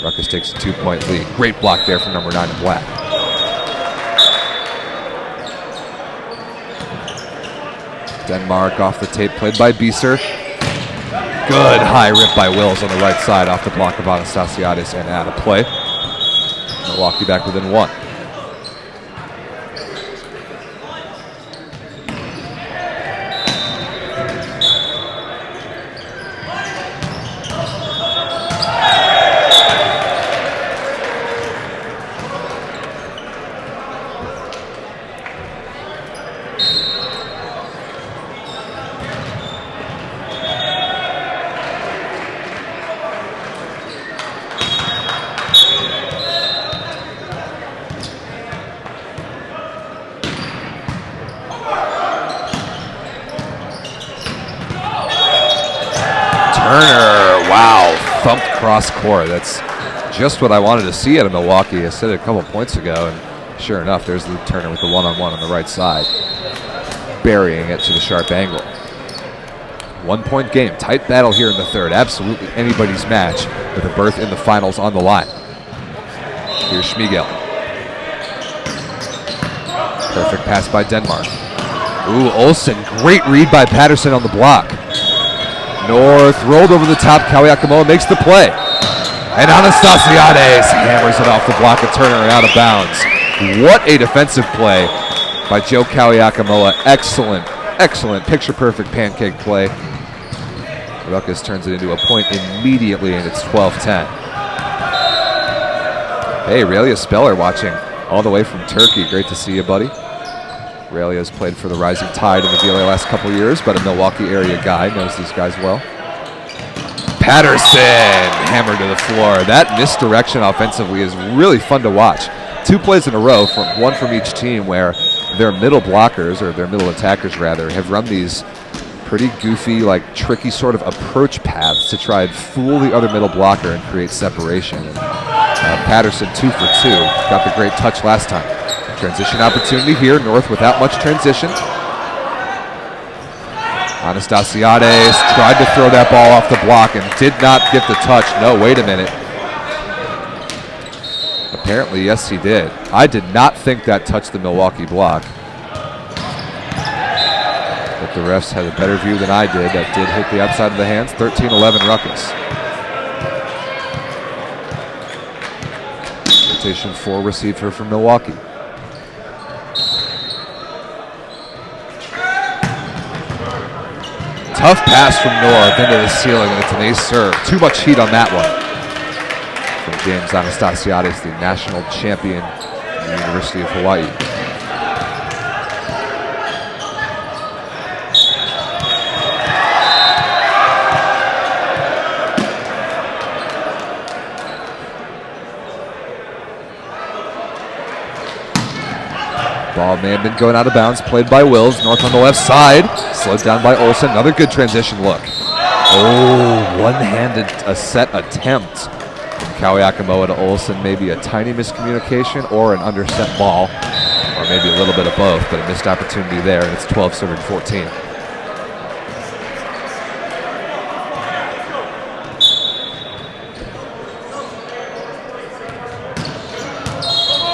Ruckus takes a 2-point lead. Great block there from number 9 in black. Denmark off the tape, played by Bieser. Good high rip by Wills on the right side off the block of Anastasiadis and out of play. Milwaukee back within 1. Turner, wow, thumped cross court. That's Just what I wanted to see out of Milwaukee. I said it a couple points ago, and sure enough, there's Luke Turner with the one-on-one on the right side, burying it to the sharp angle. 1 point game, tight battle here in the third. Absolutely anybody's match with a berth in the finals on the line. Here's Schmiegel. Perfect pass by Denmark. Ooh, Olsen, great read by Patterson on the block. North rolled over the top, Kawiakamoa makes the play. And Anastasiades hammers it off the block of Turner and out of bounds. What a defensive play by Joe Kawiakamoa. Excellent, excellent, picture-perfect pancake play. Rukkus turns it into a point immediately, and it's 12-10. Hey, Relia Speller watching all the way from Turkey. Great to see you, buddy. Relia's played for the Rising Tide in the VLA last couple years, but a Milwaukee area guy, knows these guys well. Patterson hammered to the floor. That misdirection offensively is really fun to watch. 2 plays in a row, one from each team, where their middle blockers, or their middle attackers rather, have run these pretty goofy, like tricky sort of approach paths to try and fool the other middle blocker and create separation. And, Patterson 2 for 2, got the great touch last time. Transition opportunity here, North without much transition. Anastasiades tried to throw that ball off the block and did not get the touch. No, wait a minute. Apparently, yes, he did. I did not think that touched the Milwaukee block. But the refs had a better view than I did. That did hit the outside of the hands. 13-11 Rukkus. Rotation 4 receiver from Milwaukee. Tough pass from North into the ceiling, and it's an ace serve. Too much heat on that one. From James Anastasiades, the national champion from the University of Hawaii. Ball may have been going out of bounds, played by Wills. North on the left side, slowed down by Olsen. Another good transition look. Oh, one-handed set attempt from Kawiakamoa to Olsen. Maybe a tiny miscommunication or an underset ball, or maybe a little bit of both, but a missed opportunity there, and it's 12-14.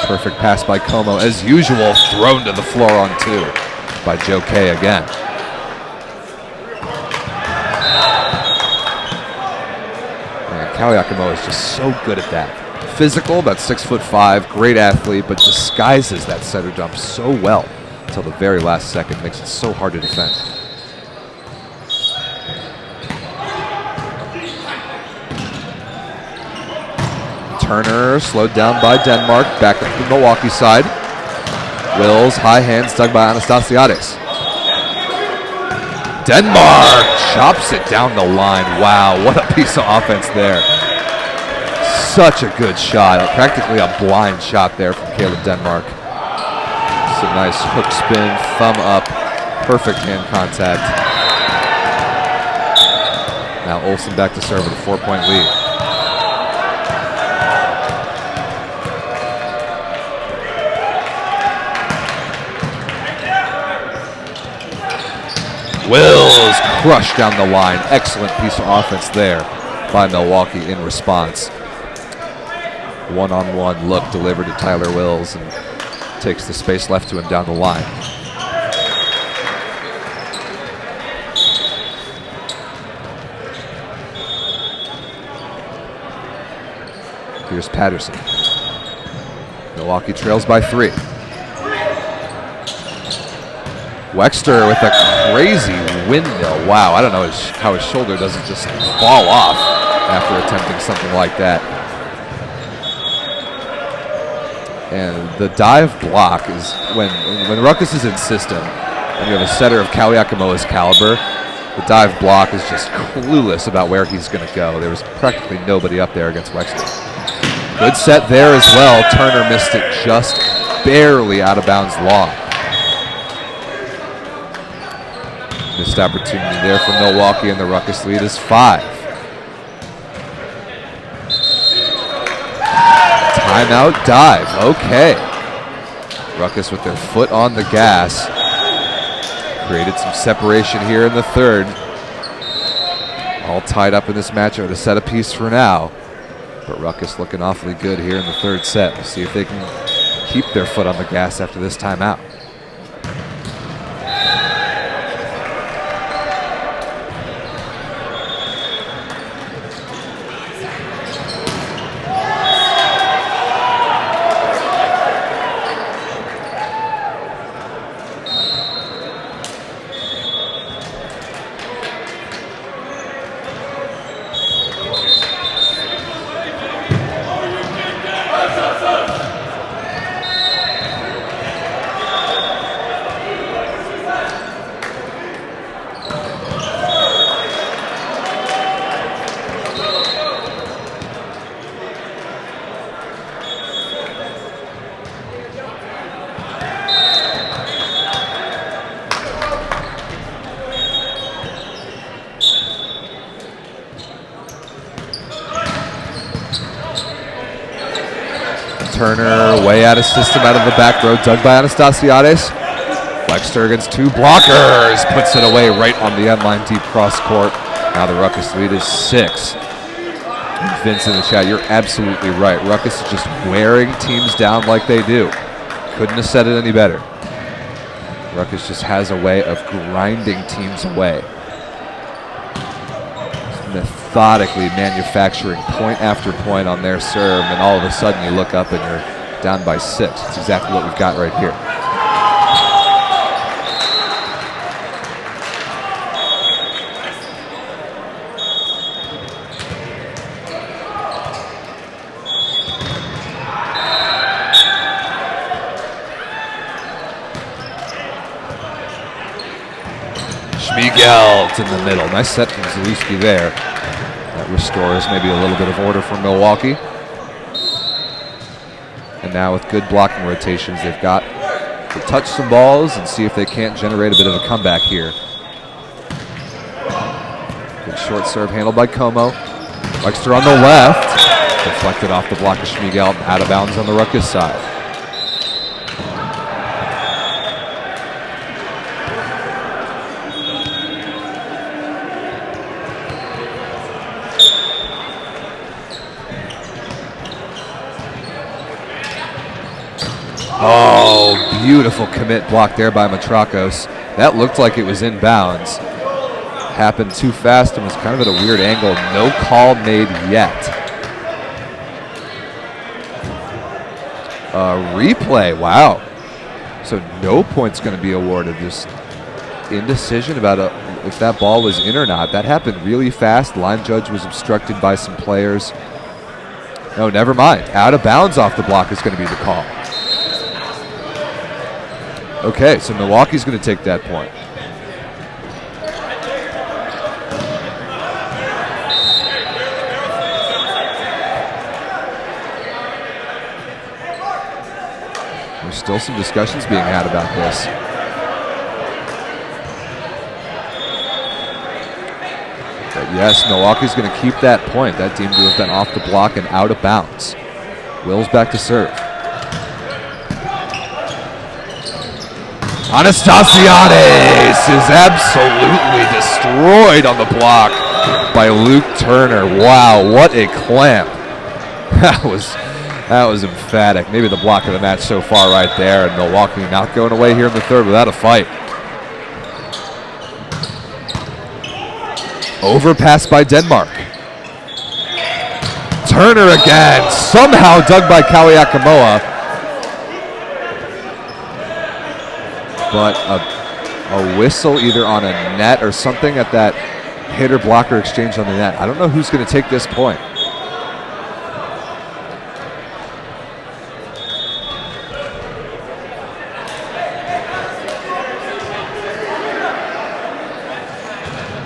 Perfect pass by Como, as usual, thrown to the floor on 2 by Joe K again. Man, Kawiakamoa is just so good at that. Physical, about 6'5", great athlete, but disguises that setter jump so well until the very last second, makes it so hard to defend. Turner slowed down by Denmark, back up to the Milwaukee side. Wills, high hands dug by Anastasiades. Denmark chops it down the line. Wow, what a piece of offense there. Such a good shot, practically a blind shot there from Caleb Denmark. Some nice hook spin, thumb up, perfect hand contact. Now Olsen back to serve with a 4-point lead. Wills crushed down the line. Excellent piece of offense there by Milwaukee in response. One-on-one look delivered to Tyler Wills and takes the space left to him down the line. Here's Patterson. Milwaukee trails by 3. Wexter with a crazy windmill. Wow, I don't know how his shoulder doesn't just fall off after attempting something like that. And the dive block is when Rukkus is in system and you have a setter of Kawiakamoa's caliber, the dive block is just clueless about where he's going to go. There was practically nobody up there against Wexter. Good set there as well. Turner missed it just barely out of bounds long. Missed opportunity there for Milwaukee, and the Rukkus lead is 5. Timeout, dive. Okay. Ruckus with their foot on the gas. Created some separation here in the third. All tied up in this matchup at a set apiece for now. But Ruckus looking awfully good here in the third set. We'll see if they can keep their foot on the gas after this timeout. Turner way out of system, out of the back row, dug by Anastasiades. Flexter against two blockers, puts it away right on the end line, deep cross court. Now the Ruckus lead is 6. Vince in the chat, you're absolutely right. Ruckus is just wearing teams down like they do. Couldn't have said it any better. Ruckus just has a way of grinding teams away. Methodically manufacturing point after point on their serve, and all of a sudden you look up and you're down by 6. It's exactly what we've got right here. Schmiegelt in the middle. Nice set from Zalewski there. That restores maybe a little bit of order for Milwaukee. And now with good blocking rotations, they've got to touch some balls and see if they can't generate a bit of a comeback here. Good short serve handled by Como. Wexter on the left. Deflected off the block of Schmiegelt and out of bounds on the Ruckus side. Oh, beautiful commit block there by Matrakos. That looked like it was in bounds. Happened too fast and was kind of at a weird angle. No call made yet. Replay, wow. So no points going to be awarded. Just indecision about if that ball was in or not. That happened really fast. Line judge was obstructed by some players. No, never mind. Out of bounds off the block is going to be the call. Okay, so Milwaukee's going to take that point. There's still some discussions being had about this. But yes, Milwaukee's going to keep that point. That deemed to have been off the block and out of bounds. Will's back to serve. Anastasiades is absolutely destroyed on the block by Luke Turner. Wow, what a clamp. That was emphatic. Maybe the block of the match so far right there, and Milwaukee not going away here in the third without a fight. Overpass by Denmark. Turner again, somehow dug by Kawiakamoa. But a whistle either on a net or something at that hitter-blocker exchange on the net. I don't know who's going to take this point.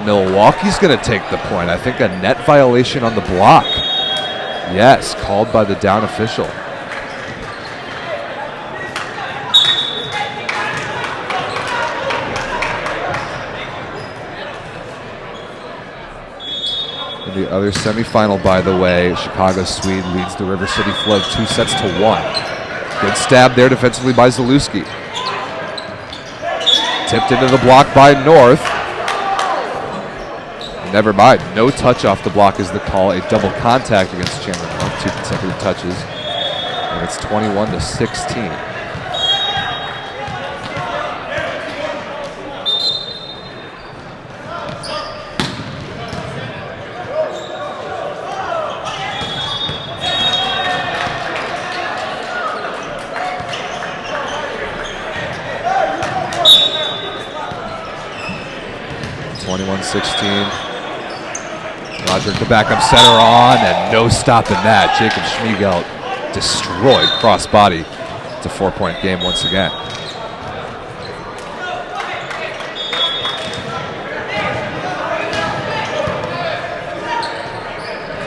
Milwaukee's going to take the point. I think a net violation on the block. Yes, called by the down official. In the other semifinal, by the way, Chicago Swede leads the River City Flood 2-1. Good stab there defensively by Zalewski. Tipped into the block by North. Never mind, no touch off the block is the call. A double contact against Chandler North, 2 consecutive touches. And it's 21-16. Roger, the backup center on, and no stopping that. Jacob Schmiegelt destroyed crossbody. It's a 4-point game once again.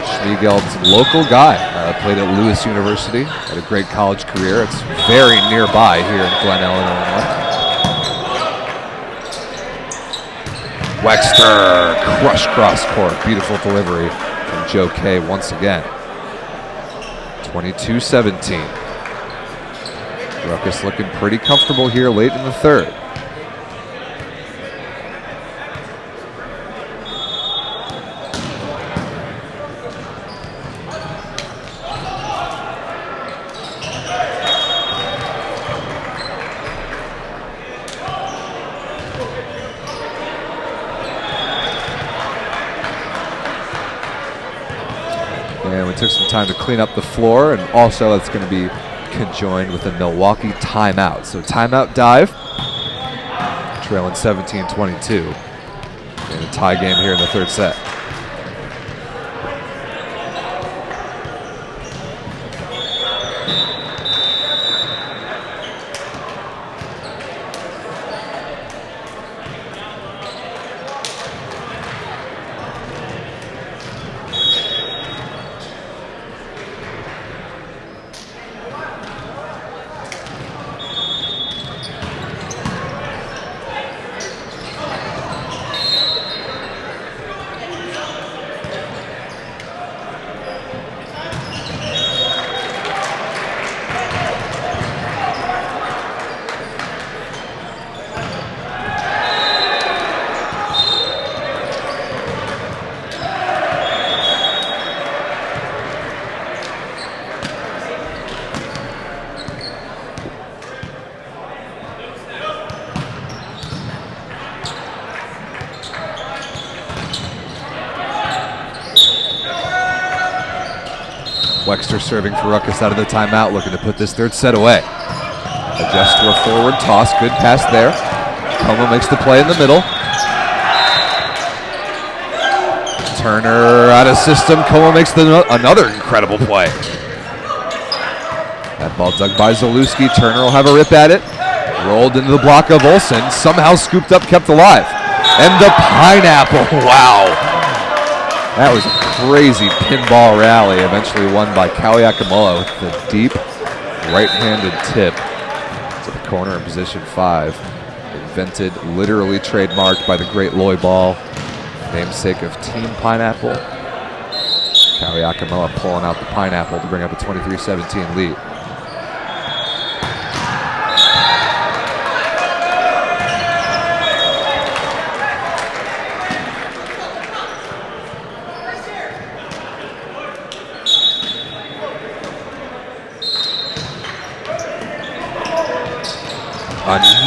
Schmiegelt's local guy, played at Lewis University, had a great college career. It's very nearby here in Glen Ellen, Illinois. Wexter, crush cross court. Beautiful delivery from Joe Kay once again. 22-17. Ruckus looking pretty comfortable here late in the third. And we took some time to clean up the floor, and also that's going to be conjoined with a Milwaukee timeout. So timeout dive, trailing 17-22. And a tie game here in the third set. Wexter serving for Ruckus out of the timeout, looking to put this third set away. Adjust to a forward toss, good pass there. Como makes the play in the middle. Turner out of system, Como makes another incredible play. That ball dug by Zalewski, Turner will have a rip at it. Rolled into the block of Olsen, somehow scooped up, kept alive. And the pineapple, wow. That was a crazy pinball rally, eventually won by Kawi Akamoa with the deep right-handed tip to the corner in position 5. Invented, literally trademarked by the great Loy Ball, namesake of Team Pineapple. Kawi Akamoa pulling out the pineapple to bring up a 23-17 lead.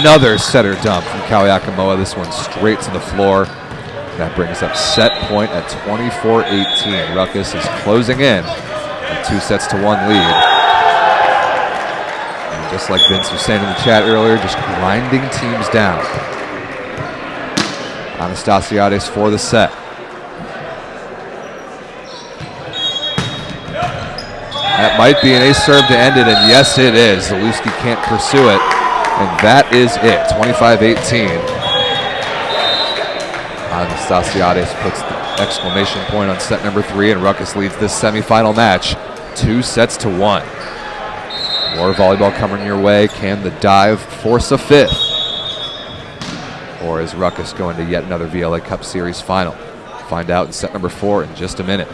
Another setter dump from Kawi Akamoa. This one straight to the floor. That brings up set point at 24-18. Ruckus is closing in a 2-1 lead. And just like Vince was saying in the chat earlier, just grinding teams down. Anastasiades for the set. That might be an ace serve to end it, and yes it is. Zalewski can't pursue it. And that is it, 25-18. Anastasiades puts the exclamation point on set number 3, and Ruckus leads this semifinal match 2-1. More volleyball coming your way. Can the dive force a 5th? Or is Ruckus going to yet another VLA Cup Series final? Find out in set number 4 in just a minute.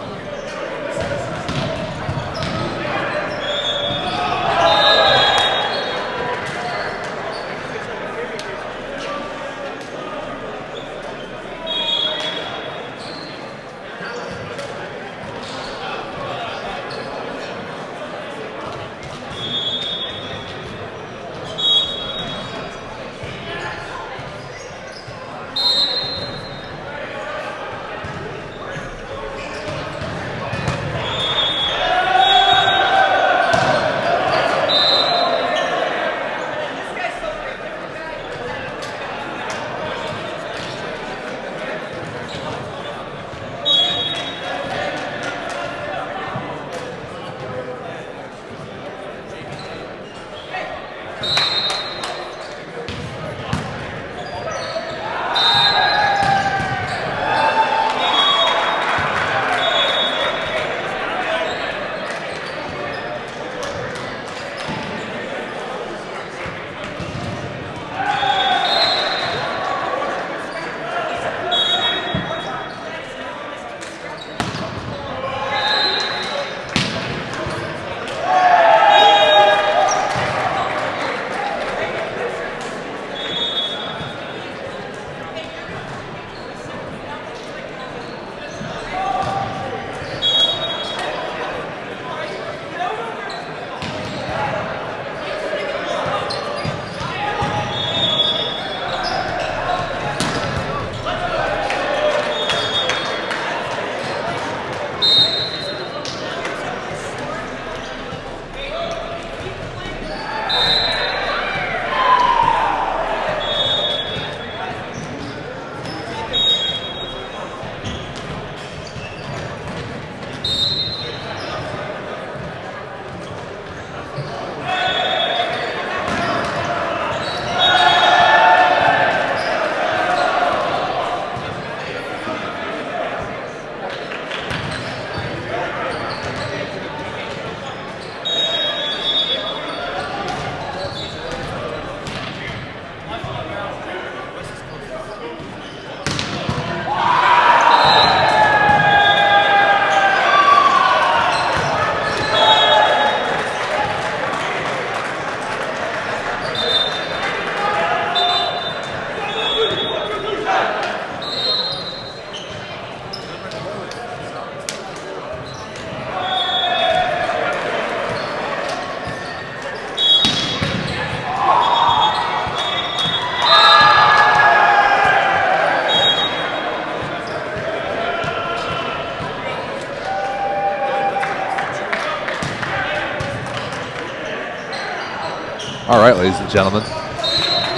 All right, ladies and gentlemen,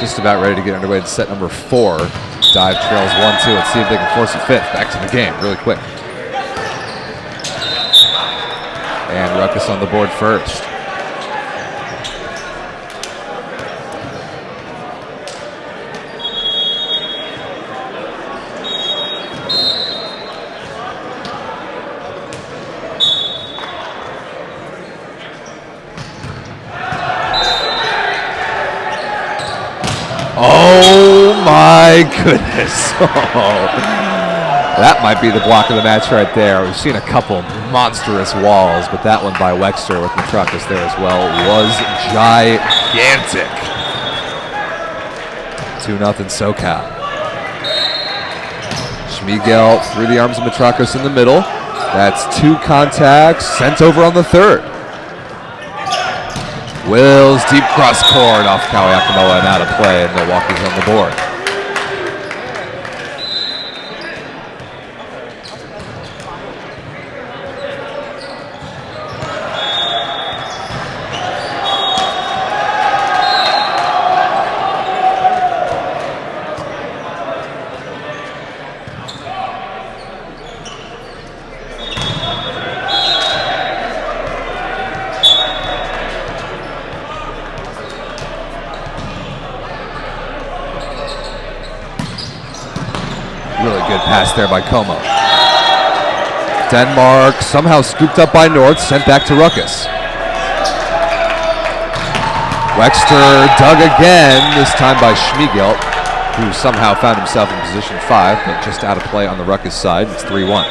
just about ready to get underway in set number 4. Dive trails 1-2. Let's see if they can force a fifth. Back to the game really quick. And RUKKUS on the board first. Oh my goodness. That might be the block of the match right there. We've seen a couple monstrous walls, but that one by Wexter with RUKKUS there as well was gigantic. 2-0 SoCal. Schmiegel through the arms of RUKKUS in the middle. That's 2 contacts, sent over on the third. Wills deep cross court off Kawiakamoa and out of play, and Milwaukee's on the board. Really good pass there by Como. Denmark somehow scooped up by North, sent back to RUKKUS. Wexter dug again, this time by Schmiegel. who somehow found himself in position 5, but just out of play on the Ruckus side. It's 3-1.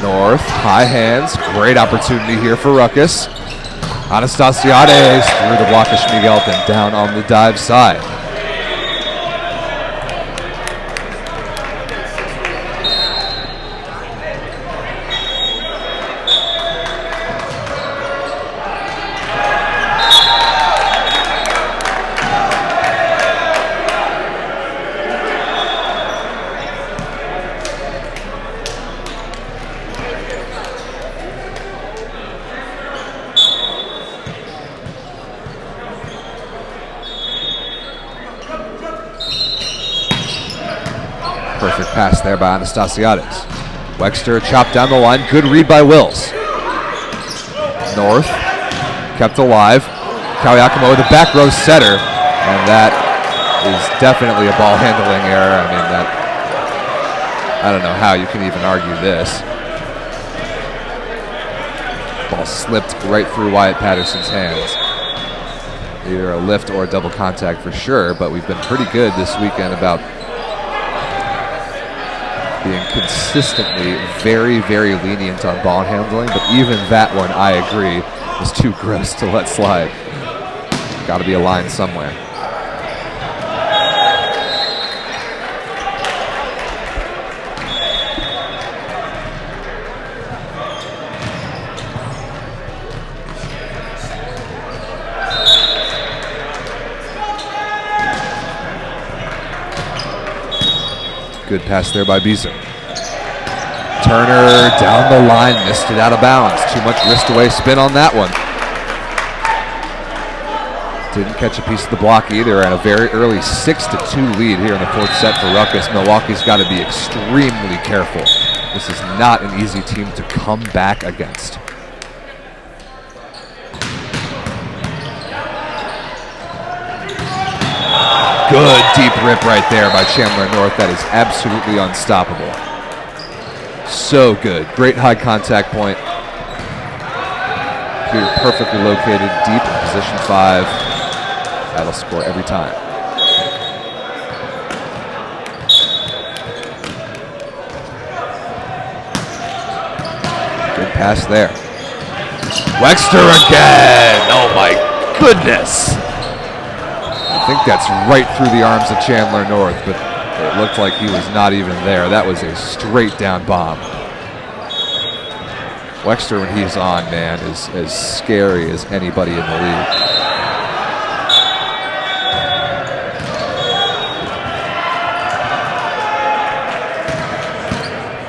North, high hands, great opportunity here for Ruckus. Anastasiades through the block of Schmigelt and down on the dive side. Perfect pass there by Anastasiades. Wexter chopped down the line. Good read by Wills. North kept alive. Kawiakamo, the back row setter. And that is definitely a ball handling error. I mean, I don't know how you can even argue this. Ball slipped right through Wyatt Patterson's hands. Either a lift or a double contact for sure, but we've been pretty good this weekend about being consistently very, very lenient on ball handling, but even that one, I agree, is too gross to let slide. Got to be a line somewhere. Good pass there by Beezer. Turner down the line, missed it out of bounds. Too much wrist away spin on that one. Didn't catch a piece of the block either, and a very early 6-2 lead here in the fourth set for Ruckus. Milwaukee's got to be extremely careful. This is not an easy team to come back against. Good deep rip right there by Chandler North. That is absolutely unstoppable. So good. Great high contact point. Here, perfectly located, deep in position 5. That'll score every time. Good pass there. Wexter again. Oh my goodness. I think that's right through the arms of Chandler North, but it looked like he was not even there. That was a straight down bomb. Wexter, when he's on, man, is as scary as anybody in the league.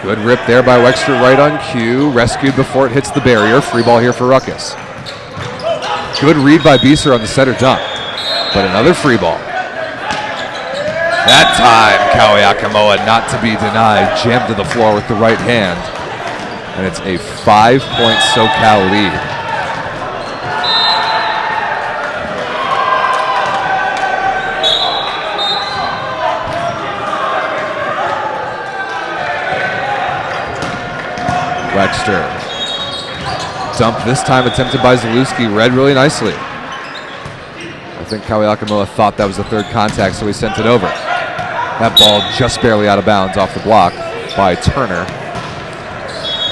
Good rip there by Wexter right on cue. Rescued before it hits the barrier. Free ball here for Ruckus. Good read by Beeser on the setter dunk. But another free ball. That time, Kawiakamoa, not to be denied, jammed to the floor with the right hand. And it's a 5-point SoCal lead. Wexter. Dump this time attempted by Zalewski. Read really nicely. I think Kawiakamoa thought that was the third contact, so he sent it over. That ball just barely out of bounds off the block by Turner.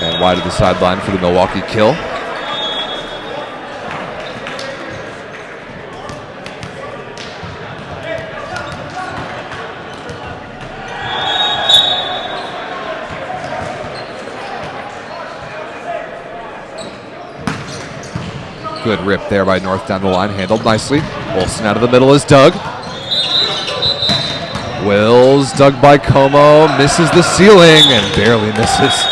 And wide of the sideline for the Milwaukee kill. Good rip there by North down the line, handled nicely. Olsen out of the middle is Doug. Wills, dug by Como, misses the ceiling and barely misses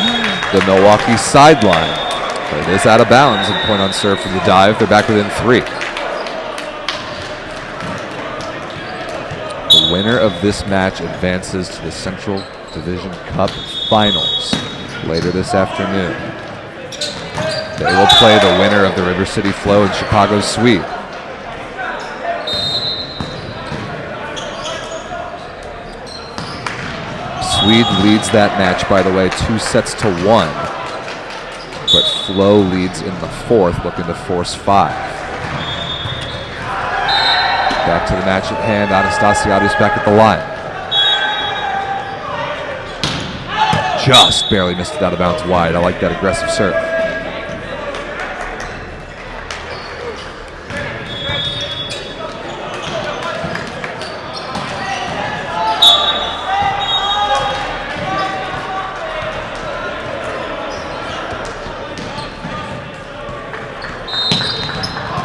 the Milwaukee sideline. But it is out of bounds and point on serve for the dive. They're back within 3. The winner of this match advances to the Central Division Cup Finals later this afternoon. They will play the winner of the River City Flow and Chicago Sweep. Swede leads that match, by the way, 2-1. But Flo leads in the 4th, looking to force 5. Back to the match at hand. Anastasiades back at the line. Just barely missed it out of bounds wide. I like that aggressive serve.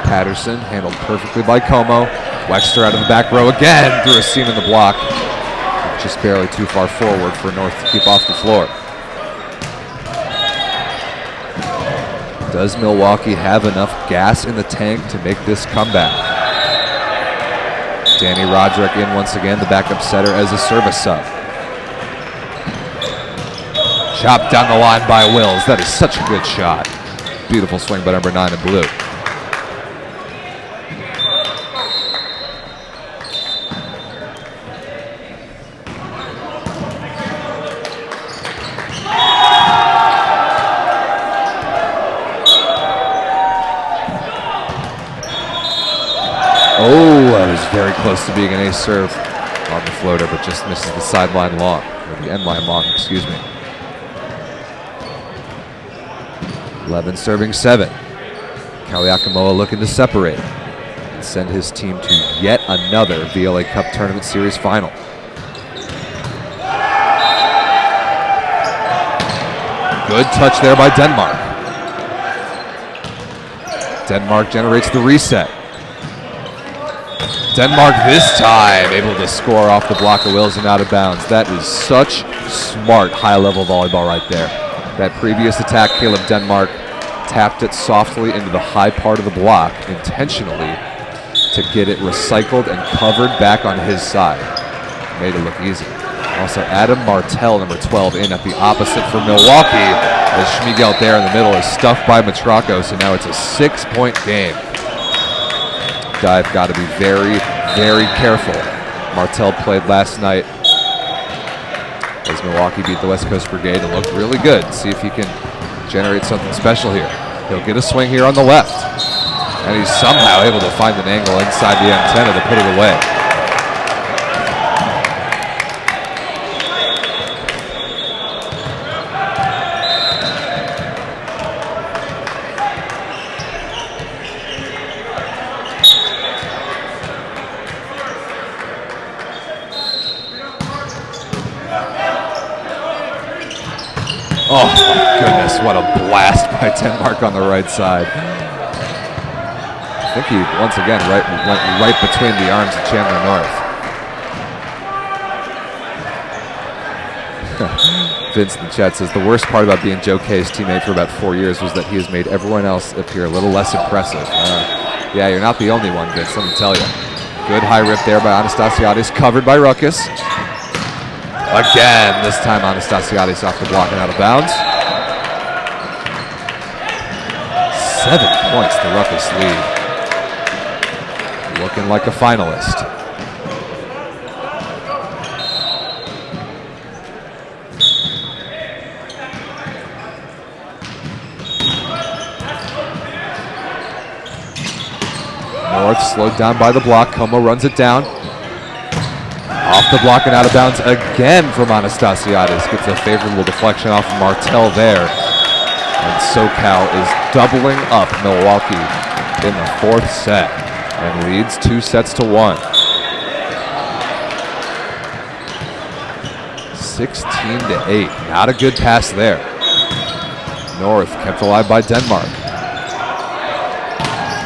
Patterson handled perfectly by Como. Wexter out of the back row again through a seam in the block. Just barely too far forward for North to keep off the floor. Does Milwaukee have enough gas in the tank to make this comeback? Danny Roderick in once again, the backup setter as a service sub. Chopped down the line by Wills. That is such a good shot. Beautiful swing by number 9 in blue. Oh, that was very close to being an ace serve on the floater, but just misses the sideline long, or the end line long, excuse me. Levin serving 7. Kaliakamoa looking to separate and send his team to yet another VLA Cup Tournament Series final. Good touch there by Denmark. Denmark generates the reset. Denmark this time able to score off the block of Wills and out of bounds. That is such smart high-level volleyball right there. That previous attack, Caleb Denmark tapped it softly into the high part of the block intentionally to get it recycled and covered back on his side. Made it look easy. Also Adam Martell, number 12, in at the opposite for Milwaukee, as Schmiegelt there in the middle is stuffed by Matrako, so now it's a 6-point game. Dive got to be very, very careful. Martell played last night as Milwaukee beat the West Coast Brigade and looked really good. See if he can generate something special here. He'll get a swing here on the left. And he's somehow able to find an angle inside the antenna to put it away. Oh my goodness, what a blast by Denmark on the right side. I think he, once again, went right between the arms of Chandler North. Vince in the chat says, the worst part about being Joe Kay's teammate for about 4 years was that he has made everyone else appear a little less impressive. Yeah, you're not the only one, Vince, let me tell you. Good high rip there by Anastasiades, covered by Rukkus. Again, this time Anastasiades off the block and out of bounds. 7 points to Rukkus lead. Looking like a finalist. North slowed down by the block. Como runs it down. Off the block and out of bounds again from Anastasiades. Gets a favorable deflection off Martell there. And SoCal is doubling up Milwaukee in the 4th set and leads 2-1. 16-8. Not a good pass there. North kept alive by Denmark.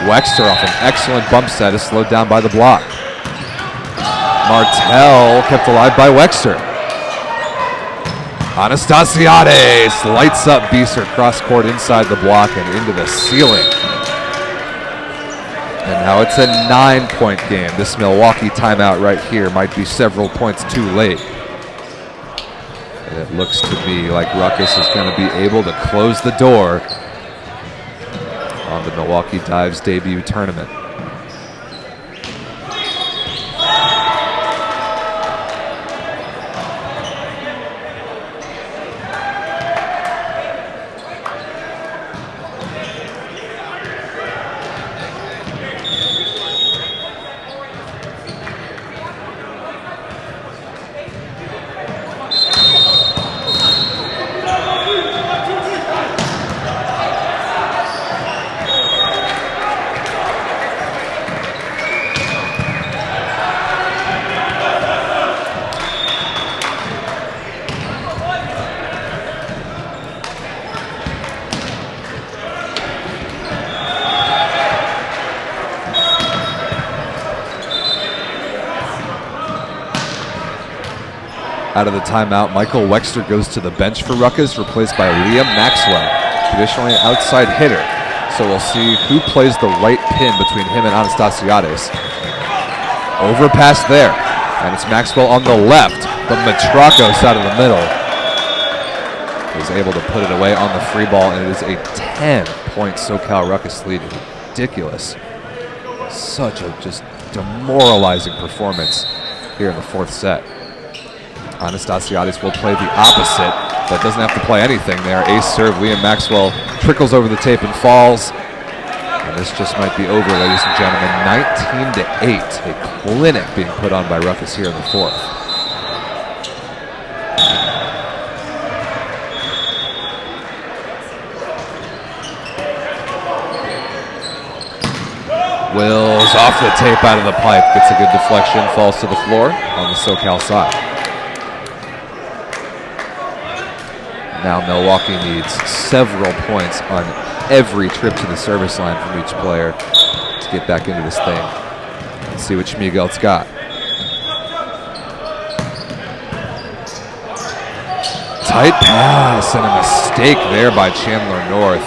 Wexter off an excellent bump set is slowed down by the block. Martell kept alive by Wexter. Anastasiades lights up Bieser cross court inside the block and into the ceiling. And now it's a 9-point game. This Milwaukee timeout right here might be several points too late. And it looks to me like Rukkus is going to be able to close the door on the Milwaukee Dives debut tournament. out of the timeout. Michael Wexter goes to the bench for Ruckus, replaced by Liam Maxwell, traditionally an outside hitter. So we'll see who plays the right pin between him and Anastasiades. Overpass there, and it's Maxwell on the left, but Matrakos out of the middle is able to put it away on the free ball, and it is a 10-point SoCal Ruckus lead. Ridiculous. Such a just demoralizing performance here in the fourth set. Anastasiades will play the opposite, but doesn't have to play anything there. Ace serve, Liam Maxwell trickles over the tape and falls. And this just might be over, ladies and gentlemen. 19-8, a clinic being put on by Ruckus here in the fourth. Wills off the tape out of the pipe, gets a good deflection, falls to the floor on the SoCal side. Now Milwaukee needs several points on every trip to the service line from each player to get back into this thing. Let's see what Schmiegelt's got. Tight pass and a mistake there by Chandler North.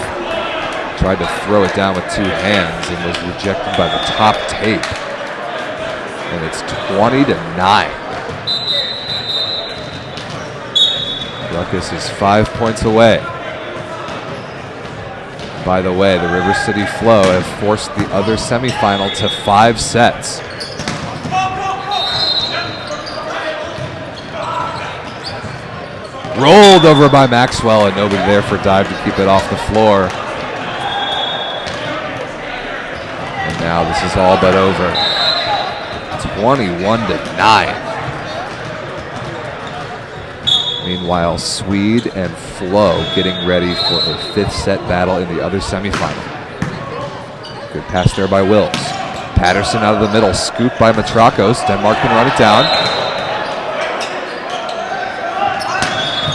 Tried to throw it down with two hands and was rejected by the top tape. And it's 20-9. Ruckus is 5 points away. By the way, the River City Flow have forced the other semifinal to 5 sets. Rolled over by Maxwell, and nobody there for dive to keep it off the floor. And now this is all but over. 21-9. Meanwhile, Swede and Flo getting ready for a 5th set battle in the other semifinal. Good pass there by Wills. Patterson out of the middle, scooped by Matrakos. Denmark can run it down.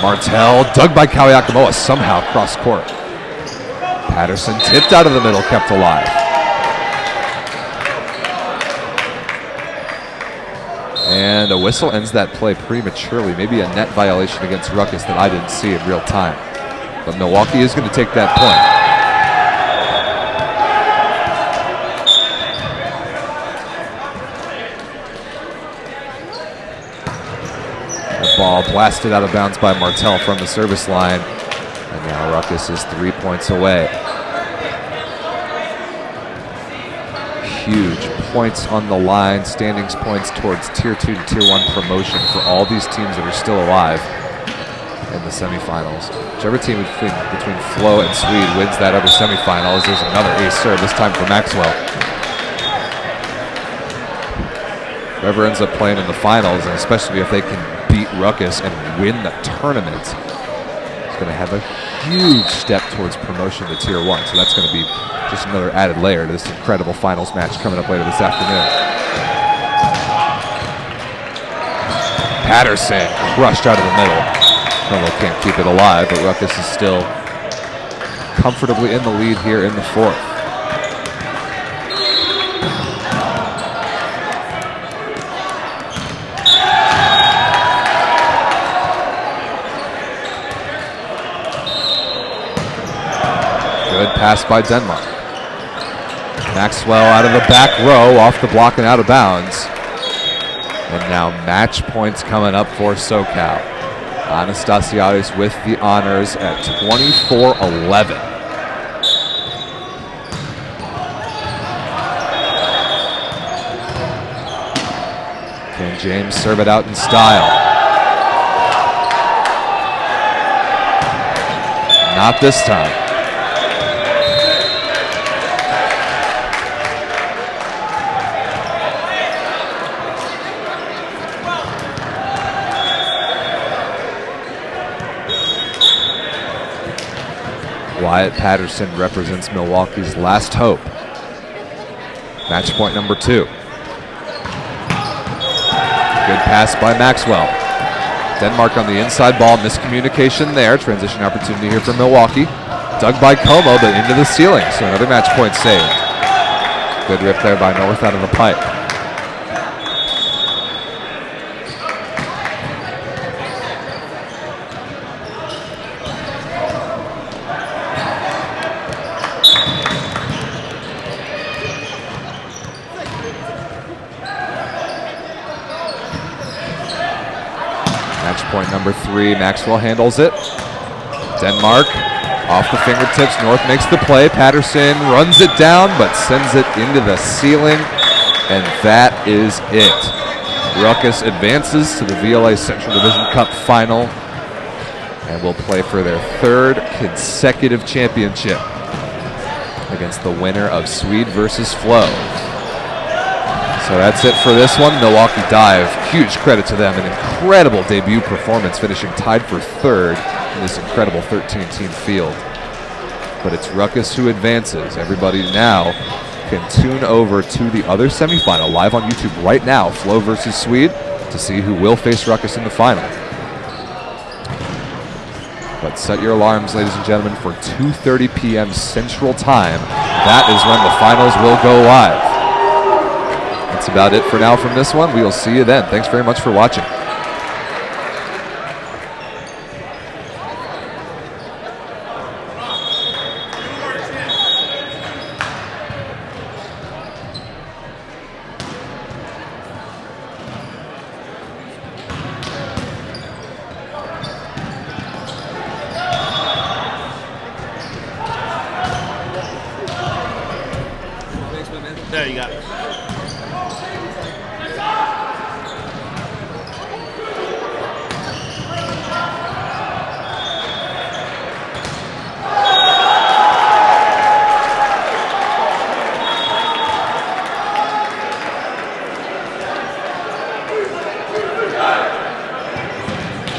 Martel, dug by Kawiakamoa, somehow cross court. Patterson tipped out of the middle, kept alive. And a whistle ends that play prematurely. Maybe a net violation against Ruckus that I didn't see in real time. But Milwaukee is going to take that point. The ball blasted out of bounds by Martel from the service line. And now Ruckus is 3 points away. Huge points on the line, standings points towards Tier 2 to Tier 1 promotion for all these teams that are still alive in the semifinals. Whichever team between Flo and Swede wins that other semifinal, as there's another ace serve, this time for Maxwell. Whoever ends up playing in the finals, and especially if they can beat Ruckus and win the tournament, is going to have a huge step towards promotion to Tier 1. So that's going to be just another added layer to this incredible finals match coming up later this afternoon. Patterson crushed out of the middle. Provo can't keep it alive, but Ruckus is still comfortably in the lead here in the fourth. Good pass by Denmark. Maxwell out of the back row, off the block and out of bounds. And now match points coming up for SoCal. Anastasiades with the honors at 24-11. Can James serve it out in style? Not this time. Wyatt Patterson represents Milwaukee's last hope. Match point number 2. Good pass by Maxwell. Denmark on the inside ball, miscommunication there. Transition opportunity here for Milwaukee. Dug by Como, but into the ceiling, so another match point saved. Good rip there by North out of the pipe. Match point number 3, Maxwell handles it. Denmark off the fingertips, North makes the play. Patterson runs it down but sends it into the ceiling, and that is it. Ruckus advances to the VLA Central Division Cup final and will play for their 3rd consecutive championship against the winner of Swede versus Flo. So that's it for this one. Milwaukee Dive, huge credit to them. An incredible debut performance, finishing tied for 3rd in this incredible 13-team field. But it's Ruckus who advances. Everybody now can tune over to the other semifinal live on YouTube right now, Flo versus Swede, to see who will face Ruckus in the final. But set your alarms, ladies and gentlemen, for 2:30 p.m. Central Time. That is when the finals will go live. That's about it for now from this one. We will see you then. Thanks very much for watching. There you go.